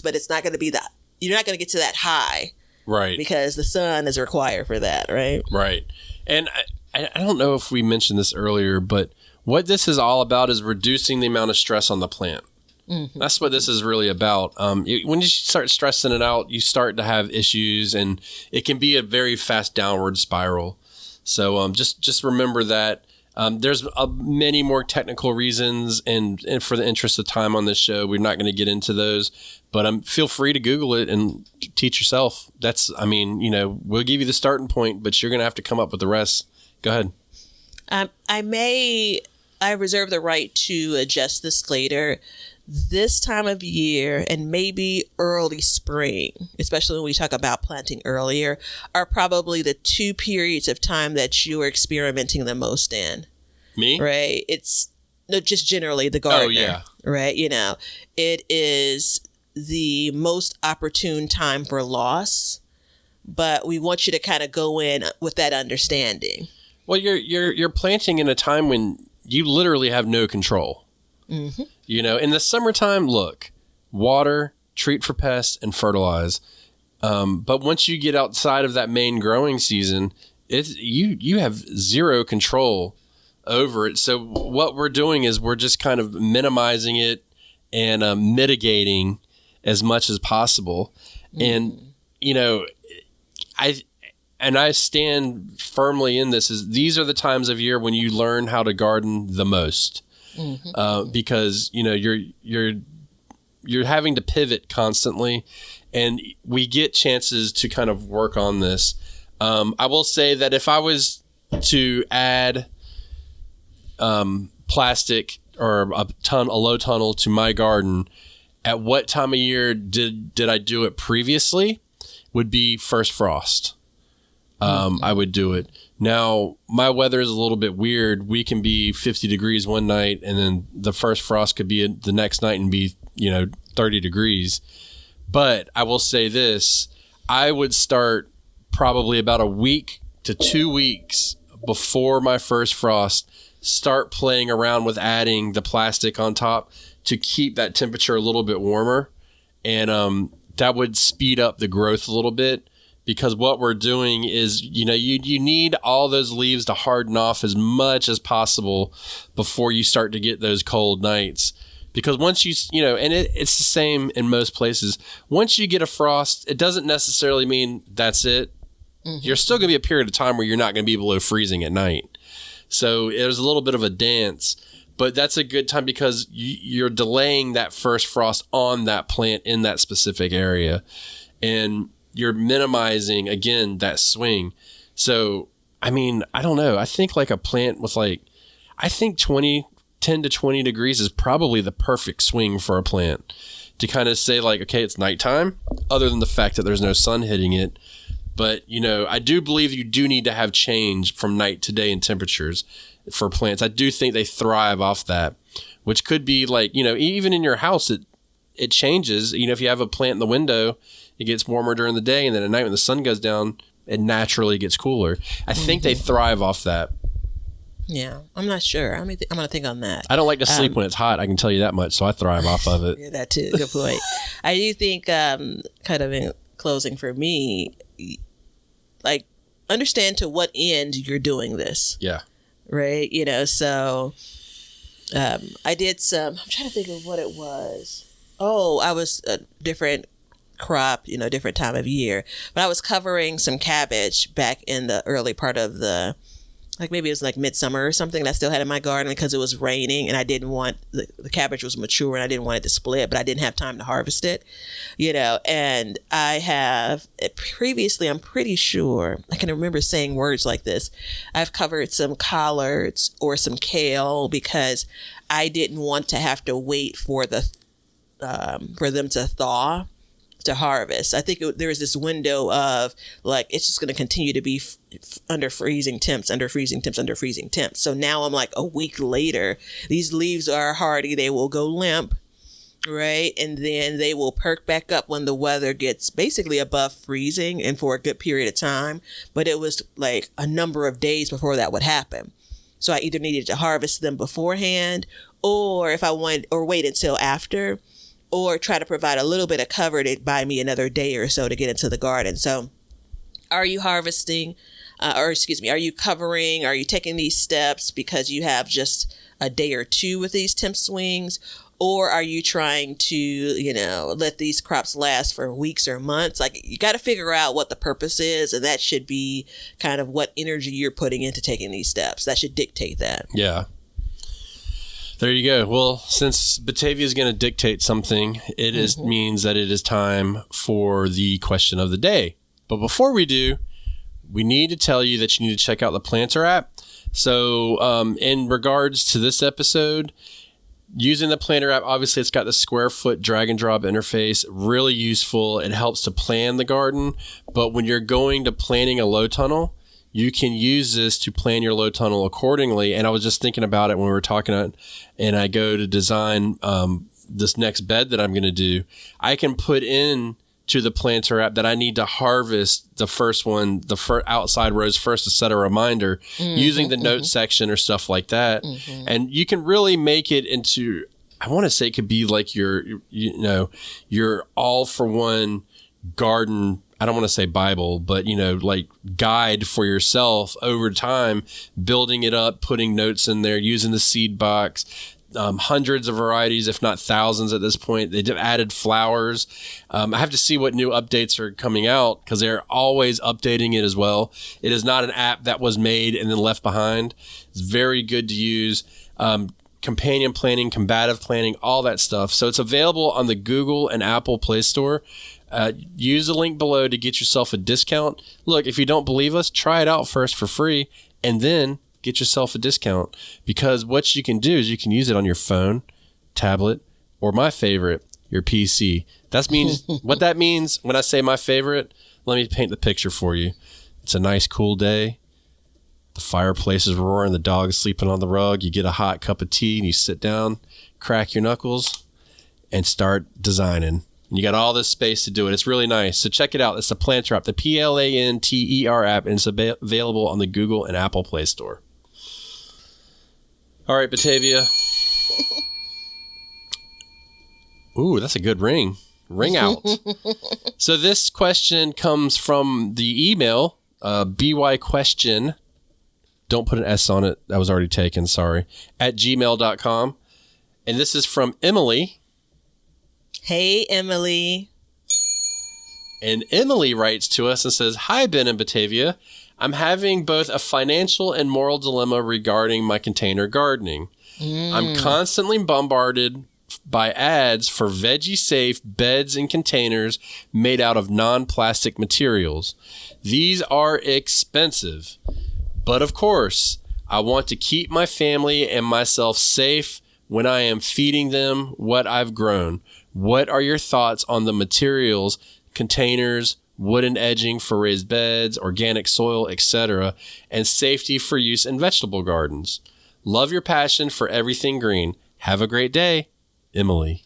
C: but it's not going to be you're not going to get to that high. Right. Because the sun is required for that, right?
B: Right. And I don't know if we mentioned this earlier, but what this is all about is reducing the amount of stress on the plant. Mm-hmm. That's what this is really about. When you start stressing it out, you start to have issues, and it can be a very fast downward spiral. So just remember that. There's many more technical reasons, and for the interest of time on this show, we're not going to get into those. But feel free to Google it and teach yourself. We'll give you the starting point, but you're going to have to come up with the rest. Go ahead.
C: I reserve the right to adjust this later. This time of year and maybe early spring, especially when we talk about planting earlier, are probably the two periods of time that you are experimenting the most in. Me? Right? It's just generally the gardener. Oh, yeah. Right? It is the most opportune time for loss, but we want you to kind of go in with that understanding.
B: Well, you're planting in a time when you literally have no control. Mm-hmm. In the summertime, look, water, treat for pests, and fertilize. But once you get outside of that main growing season, you have zero control over it. So what we're doing is we're just kind of minimizing it and mitigating as much as possible. Mm-hmm. And I stand firmly in this. These are the times of year when you learn how to garden the most. Mm-hmm. Because you're having to pivot constantly, and we get chances to kind of work on this. I will say that if I was to add plastic or a low tunnel to my garden, at what time of year did I do it previously? Would be first frost. I would do it. Now, my weather is a little bit weird. We can be 50 degrees one night, and then the first frost could be the next night and be, 30 degrees. But I will say this, I would start probably about a week to 2 weeks before my first frost, start playing around with adding the plastic on top to keep that temperature a little bit warmer. And that would speed up the growth a little bit. Because what we're doing is, you need all those leaves to harden off as much as possible before you start to get those cold nights. Because once and it's the same in most places. Once you get a frost, it doesn't necessarily mean that's it. Mm-hmm. You're still going to be a period of time where you're not going to be below freezing at night. So there's a little bit of a dance. But that's a good time because you're delaying that first frost on that plant in that specific area. And you're minimizing, again, that swing. So, I don't know. I think like a plant with 10 to 20 degrees is probably the perfect swing for a plant to kind of say like, okay, it's nighttime, other than the fact that there's no sun hitting it. But, I do believe you do need to have change from night to day in temperatures for plants. I do think they thrive off that, which could be like, even in your house, it changes. If you have a plant in the window, it gets warmer during the day, and then at night when the sun goes down, it naturally gets cooler. I think they thrive off that.
C: Yeah, I'm not sure. I'm going to think on that.
B: I don't like to sleep when it's hot. I can tell you that much, so I thrive off of it.
C: Yeah, that too. Good point. I do think, kind of in closing for me, like, understand to what end you're doing this. Yeah. Right? So I did I'm trying to think of what it was. Oh, I was different crop, different time of year. But I was covering some cabbage back in the early part of maybe it was like midsummer or something that I still had in my garden because it was raining and I didn't want, the cabbage was mature and I didn't want it to split, but I didn't have time to harvest it, and I have previously, I'm pretty sure, I can remember saying words like this. I've covered some collards or some kale because I didn't want to have to wait for them to thaw to harvest. I think there was this window of like, it's just going to continue to be under freezing temps. So now I'm like a week later, these leaves are hardy. They will go limp, right? And then they will perk back up when the weather gets basically above freezing and for a good period of time. But it was like a number of days before that would happen. So I either needed to harvest them beforehand or if I wanted, or wait until after, or try to provide a little bit of cover to buy me another day or so to get into the garden. So are you harvesting, are you covering, are you taking these steps because you have just a day or two with these temp swings? Or are you trying to, let these crops last for weeks or months? Like, you got to figure out what the purpose is. And that should be kind of what energy you're putting into taking these steps. That should dictate that.
B: Yeah. There you go. Well, since Batavia is going to dictate something, it means that it is time for the question of the day. But before we do, we need to tell you that you need to check out the Planter app. So in regards to this episode, using the Planter app, obviously it's got the square foot drag and drop interface, really useful. It helps to plan the garden. But when you're going to planting a low tunnel, you can use this to plan your low tunnel accordingly. And I was just thinking about it when we were talking, and I go to design this next bed that I'm going to do. I can put in to the Planter app that I need to harvest the first one, the outside rows first to set a reminder using the notes section or stuff like that. And you can really make it into, I want to say it could be like your all for one garden, I don't want to say Bible, but, like guide for yourself over time, building it up, putting notes in there, using the seed box, hundreds of varieties, if not thousands at this point. They've added flowers. I have to see what new updates are coming out because they're always updating it as well. It is not an app that was made and then left behind. It's very good to use. Companion planning, combative planning, all that stuff. So it's available on the Google and Apple Play Store. Use the link below to get yourself a discount. Look, if you don't believe us, try it out first for free and then get yourself a discount, because what you can do is you can use it on your phone, tablet, or my favorite, your PC. What that means when I say my favorite, let me paint the picture for you. It's a nice cool day. The fireplace is roaring, the dog is sleeping on the rug. You get a hot cup of tea and you sit down, crack your knuckles, and start designing. And you got all this space to do it. It's really nice. So check it out. It's the Planter app, the Planter app, and it's available on the Google and Apple Play Store. All right, Batavia. Ooh, that's a good ring. Ring out. So this question comes from the email, bygquestion. Don't put an S on it. That was already taken. Sorry. @gmail.com. And this is from Emily.
C: Hey, Emily.
B: And Emily writes to us and says, "Hi, Ben and Batavia. I'm having both a financial and moral dilemma regarding my container gardening. I'm constantly bombarded by ads for veggie-safe beds and containers made out of non-plastic materials. These are expensive. But of course, I want to keep my family and myself safe when I am feeding them what I've grown. What are your thoughts on the materials, containers, wooden edging for raised beds, organic soil, etc., and safety for use in vegetable gardens? Love your passion for everything green. Have a great day, Emily."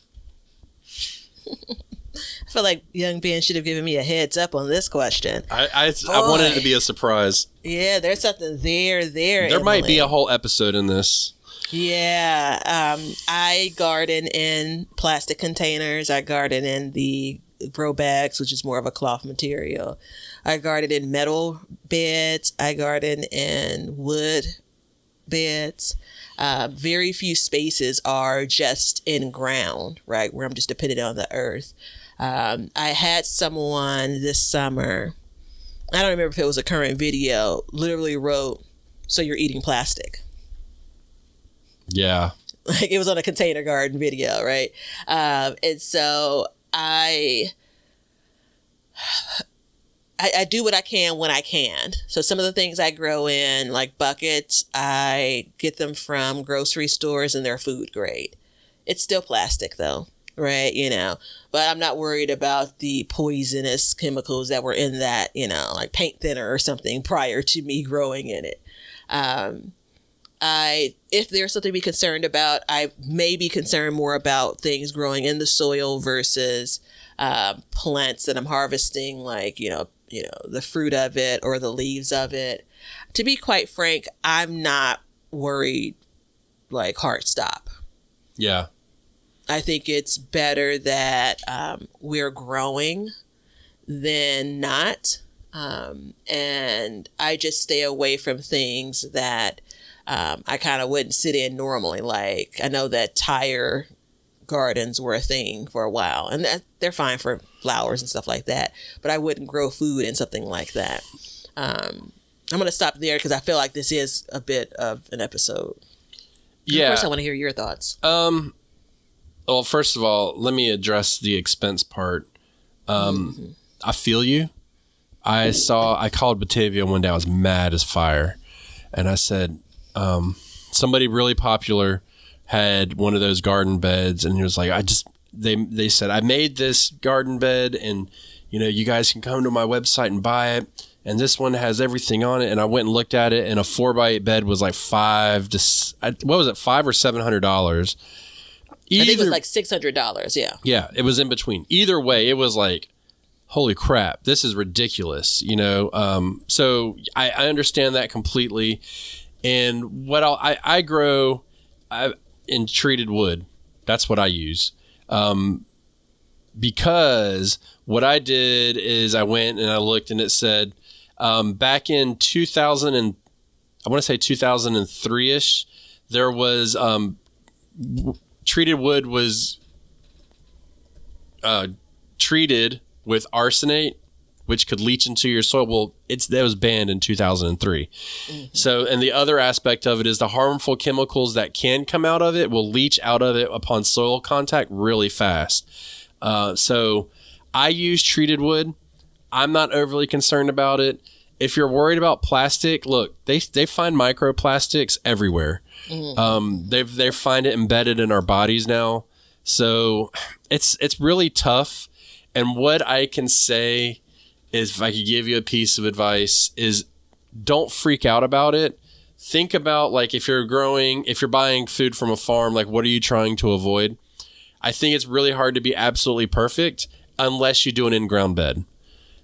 C: I feel like young Ben should have given me a heads up on this question.
B: I wanted it to be a surprise.
C: Yeah, there's something there.
B: There
C: Emily.
B: might be a whole episode in this.
C: Yeah, I garden in plastic containers. I garden in the grow bags, which is more of a cloth material. I garden in metal beds. I garden in wood beds. Very few spaces are just in ground, right, where I'm just dependent on the earth. I had someone this summer, I don't remember if it was a current video, literally wrote, "So you're eating plastic."
B: Yeah.
C: Like, it was on a container garden video, right? And so I do what I can when I can. So some of the things I grow in, like buckets, I get them from grocery stores and they're food grade. It's still plastic though, right? But I'm not worried about the poisonous chemicals that were in that, like paint thinner or something prior to me growing in it. If there's something to be concerned about, I may be concerned more about things growing in the soil versus plants that I'm harvesting, like, the fruit of it or the leaves of it. To be quite frank, I'm not worried, like, heart stop.
B: Yeah.
C: I think it's better that we're growing than not. And I just stay away from things that I kind of wouldn't sit in normally. Like, I know that tire gardens were a thing for a while, and they're fine for flowers and stuff like that, but I wouldn't grow food in something like that. I'm going to stop there because I feel like this is a bit of an episode.
B: Yeah.
C: Of course, I want to hear your thoughts.
B: Well, first of all, let me address the expense part. I feel you. I called Batavia one day. I was mad as fire. And I said, somebody really popular had one of those garden beds, and he was like, they said, I made this garden bed, and you guys can come to my website and buy it. And this one has everything on it. And I went and looked at it, and a 4x8 bed was like $500 or $700.
C: I think it was like $600. Yeah.
B: Yeah. It was in between. Either way, it was like, holy crap, this is ridiculous. So I understand that completely. And what I grow in treated wood. That's what I use. Because what I did is I went and I looked, and it said back in 2003-ish, there was treated wood was treated with arsenate, which could leach into your soil. Well, that was banned in 2003. Mm-hmm. So, and the other aspect of it is the harmful chemicals that can come out of it will leach out of it upon soil contact really fast. So I use treated wood. I'm not overly concerned about it. If you're worried about plastic, look, they find microplastics everywhere. Mm-hmm. They find it embedded in our bodies now. So it's really tough. And what I can say is, if I could give you a piece of advice, is don't freak out about it. Think about, like, if you're buying food from a farm, like, what are you trying to avoid? I think it's really hard to be absolutely perfect unless you do an in-ground bed.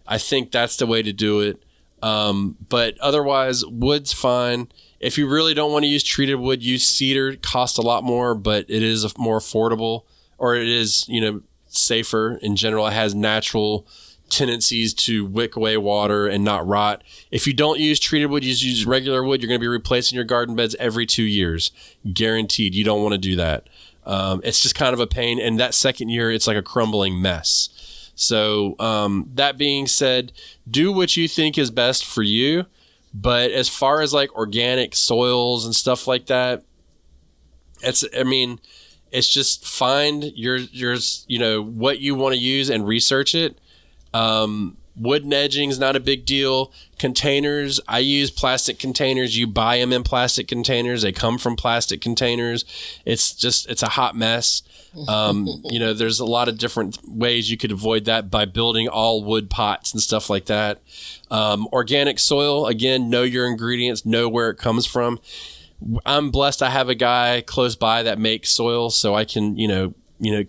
B: I think that's the way to do it. But otherwise, wood's fine. If you really don't want to use treated wood, use cedar. It costs a lot more, but it is more affordable, or it is, safer in general. It has natural tendencies to wick away water and not rot. If you don't use treated wood, you just use regular wood, you're going to be replacing your garden beds every 2 years. Guaranteed. You don't want to do that. It's just kind of a pain. And that second year, it's like a crumbling mess. So that being said, do what you think is best for you. But as far as like organic soils and stuff like that, it's just find your what you want to use and research it. Wooden edging is not a big deal. Containers, I use plastic containers. You buy them in plastic containers. They come from plastic containers. It's a hot mess. There's a lot of different ways you could avoid that by building all wood pots and stuff like that. Organic soil, again, know your ingredients, know where it comes from. I'm blessed. I have a guy close by that makes soil, so I can,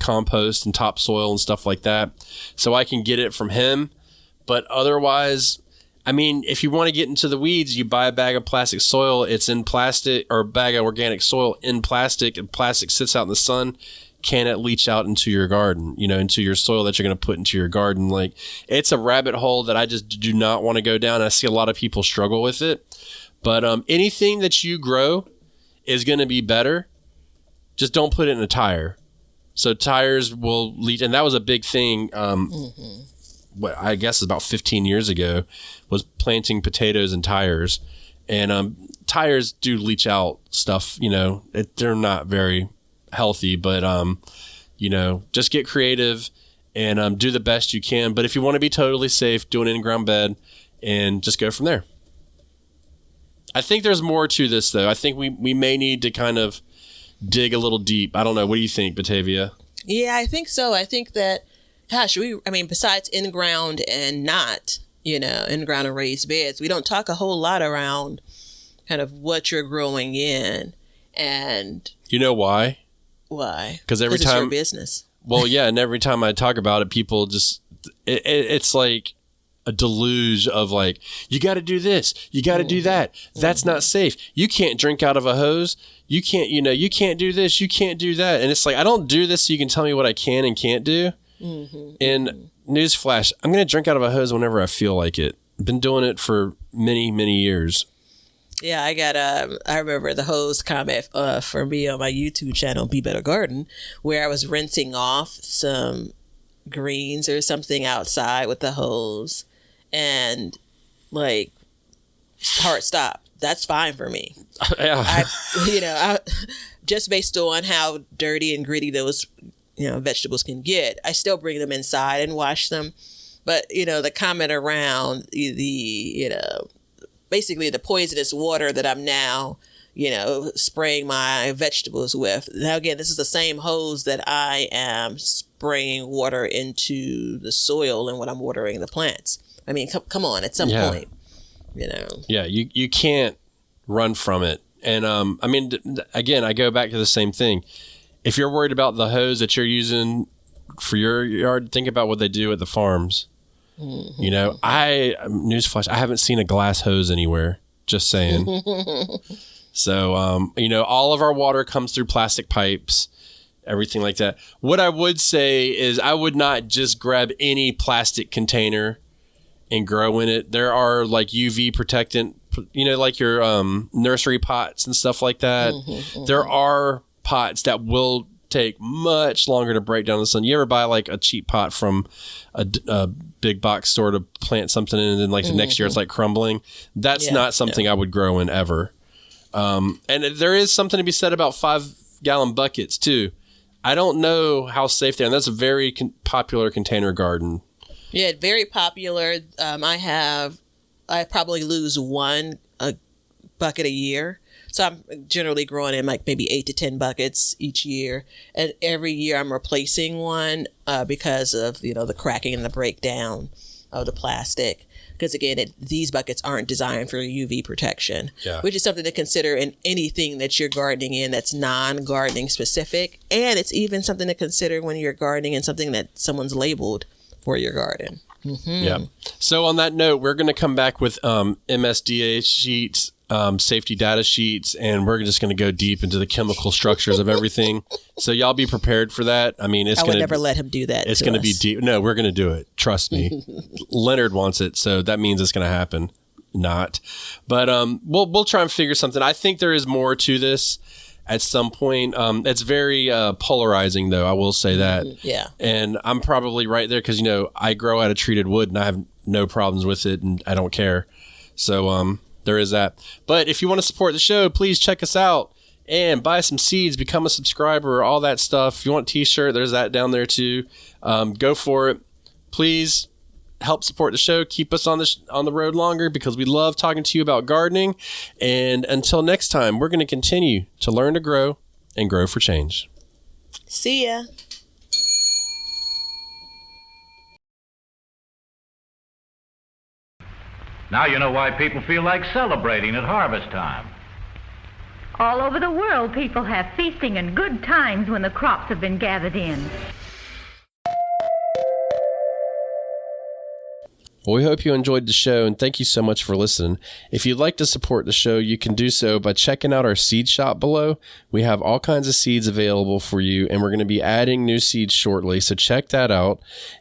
B: compost and topsoil and stuff like that. So I can get it from him. But otherwise, if you want to get into the weeds, you buy a bag of plastic soil. It's in plastic, or a bag of organic soil in plastic, and plastic sits out in the sun. Can it leach out into your garden, into your soil that you're going to put into your garden? Like, it's a rabbit hole that I just do not want to go down. I see a lot of people struggle with it. But anything that you grow is going to be better. Just don't put it in a tire. So tires will leach, and that was a big thing. What I guess is about 15 years ago, was planting potatoes in tires, and tires do leach out stuff. You know, they're not very healthy, but you know, just get creative and do the best you can. But if you want to be totally safe, do an in-ground bed and just go from there. I think there's more to this, though. I think we may need to kind of dig a little deep. I don't know. What do you think, Batavia?
C: Yeah, I think so. I think that, gosh, besides in-ground and not, you know, in-ground and raised beds, we don't talk a whole lot around kind of what you're growing in. And
B: you know why?
C: Why?
B: Because every time,
C: it's your business.
B: Well, yeah, and every time I talk about it, people just it's like a deluge of like, you got to do this, you got to do that. That's not safe. You can't drink out of a hose. You can't, you know, you can't do this, you can't do that. And it's like, I don't do this so you can tell me what I can and can't do. And newsflash, I'm going to drink out of a hose whenever I feel like it. I've been doing it for many, many years.
C: Yeah, I remember the hose comment for me on my YouTube channel, Be Better Garden, where I was rinsing off some greens or something outside with the hose, and like, hard stop. That's fine for me.
B: Yeah.
C: I just based on how dirty and gritty those, you know, vegetables can get, I still bring them inside and wash them. But, you know, the comment around the, you know, basically the poisonous water that I'm now, you know, spraying my vegetables with. Now, again, this is the same hose that I am spraying water into the soil and when I'm watering the plants. I mean, come on, at some point, you know. Yeah,
B: you can't run from it. And, I mean, again, I go back to the same thing. If you're worried about the hose that you're using for your yard, think about what they do at the farms. You know, newsflash, I haven't seen a glass hose anywhere, just saying. So, you know, all of our water comes through plastic pipes, everything like that. What I would say is I would not just grab any plastic container and grow in it. There are like UV protectant, you know, like your nursery pots and stuff like that. There are pots that will take much longer to break down in the sun. You ever buy like a cheap pot from a big box store to plant something in, and then like the next year it's like crumbling? That's not something I would grow in ever. And there is something to be said about 5-gallon buckets too. I don't know how safe they are. And that's a very popular container garden.
C: Yeah, very popular. I probably lose one bucket a year. So I'm generally growing in like maybe 8 to 10 buckets each year. And every year I'm replacing one because of, you know, the cracking and the breakdown of the plastic. Because again, these buckets aren't designed for UV protection, which is something to consider in anything that you're gardening in that's non-gardening specific. And it's even something to consider when you're gardening in something that someone's labeled for your garden.
B: Yeah. So on that note, we're going to come back with MSDA sheets, safety data sheets, and we're just going to go deep into the chemical structures of everything. So y'all be prepared for that. I mean, I would
C: never let him do that.
B: It's going to be deep. No, we're going to do it. Trust me. Leonard wants it, so that means it's going to happen. Not, but we'll try and figure something. I think there is more to this at some point. It's very polarizing, though. I will say that.
C: Yeah.
B: And I'm probably right there because, you know, I grow out of treated wood and I have no problems with it and I don't care. So there is that. But if you want to support the show, please check us out and buy some seeds, become a subscriber, all that stuff. If you want a t-shirt, there's that down there too. Go for it. Please help support the show. Keep us on the road longer because we love talking to you about gardening. And until next time, we're going to continue to learn to grow and grow for change.
C: See ya.
D: Now you know why people feel like celebrating at harvest time.
E: All over the world, people have feasting and good times when the crops have been gathered in.
B: Well, we hope you enjoyed the show, and thank you so much for listening. If you'd like to support the show, you can do so by checking out our seed shop below. We have all kinds of seeds available for you, and we're going to be adding new seeds shortly, so check that out.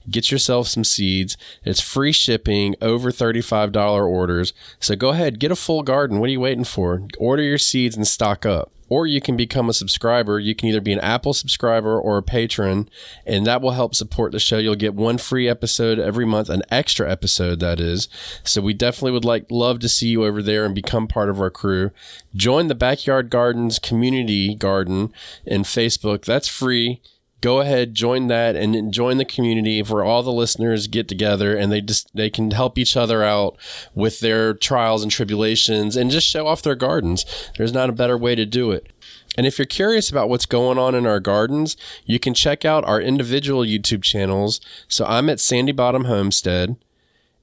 B: Get yourself some seeds. It's free shipping, over $35 orders. So go ahead, get a full garden. What are you waiting for? Order your seeds and stock up. or you can become a subscriber. You can either be an Apple subscriber or a patron, and that will help support the show. You'll get one free episode every month, an extra episode, that is. So we definitely would love to see you over there and become part of our crew. Join the Backyard Gardens community garden in Facebook. That's free. Go ahead, join that, and join the community where all the listeners get together and they can help each other out with their trials and tribulations and just show off their gardens. There's not a better way to do it. And if you're curious about what's going on in our gardens, you can check out our individual YouTube channels. So I'm at Sandy Bottom Homestead,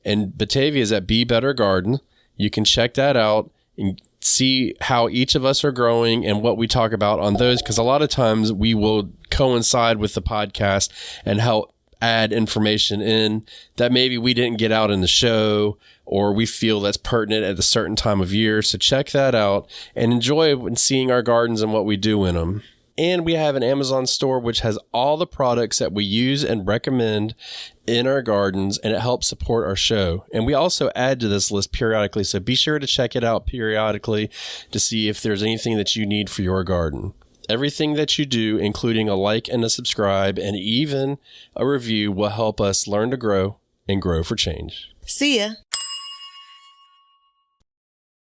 B: and Batavia is at Be Better Garden. You can check that out and see how each of us are growing and what we talk about on those, because a lot of times we will coincide with the podcast and help add information in that maybe we didn't get out in the show or we feel that's pertinent at a certain time of year. So check that out and enjoy seeing our gardens and what we do in them. And we have an Amazon store which has all the products that we use and recommend in our gardens, and it helps support our show. And we also add to this list periodically, so be sure to check it out periodically to see if there's anything that you need for your garden. Everything that you do, including a like and a subscribe and even a review, will help us learn to grow and grow for change.
C: See ya.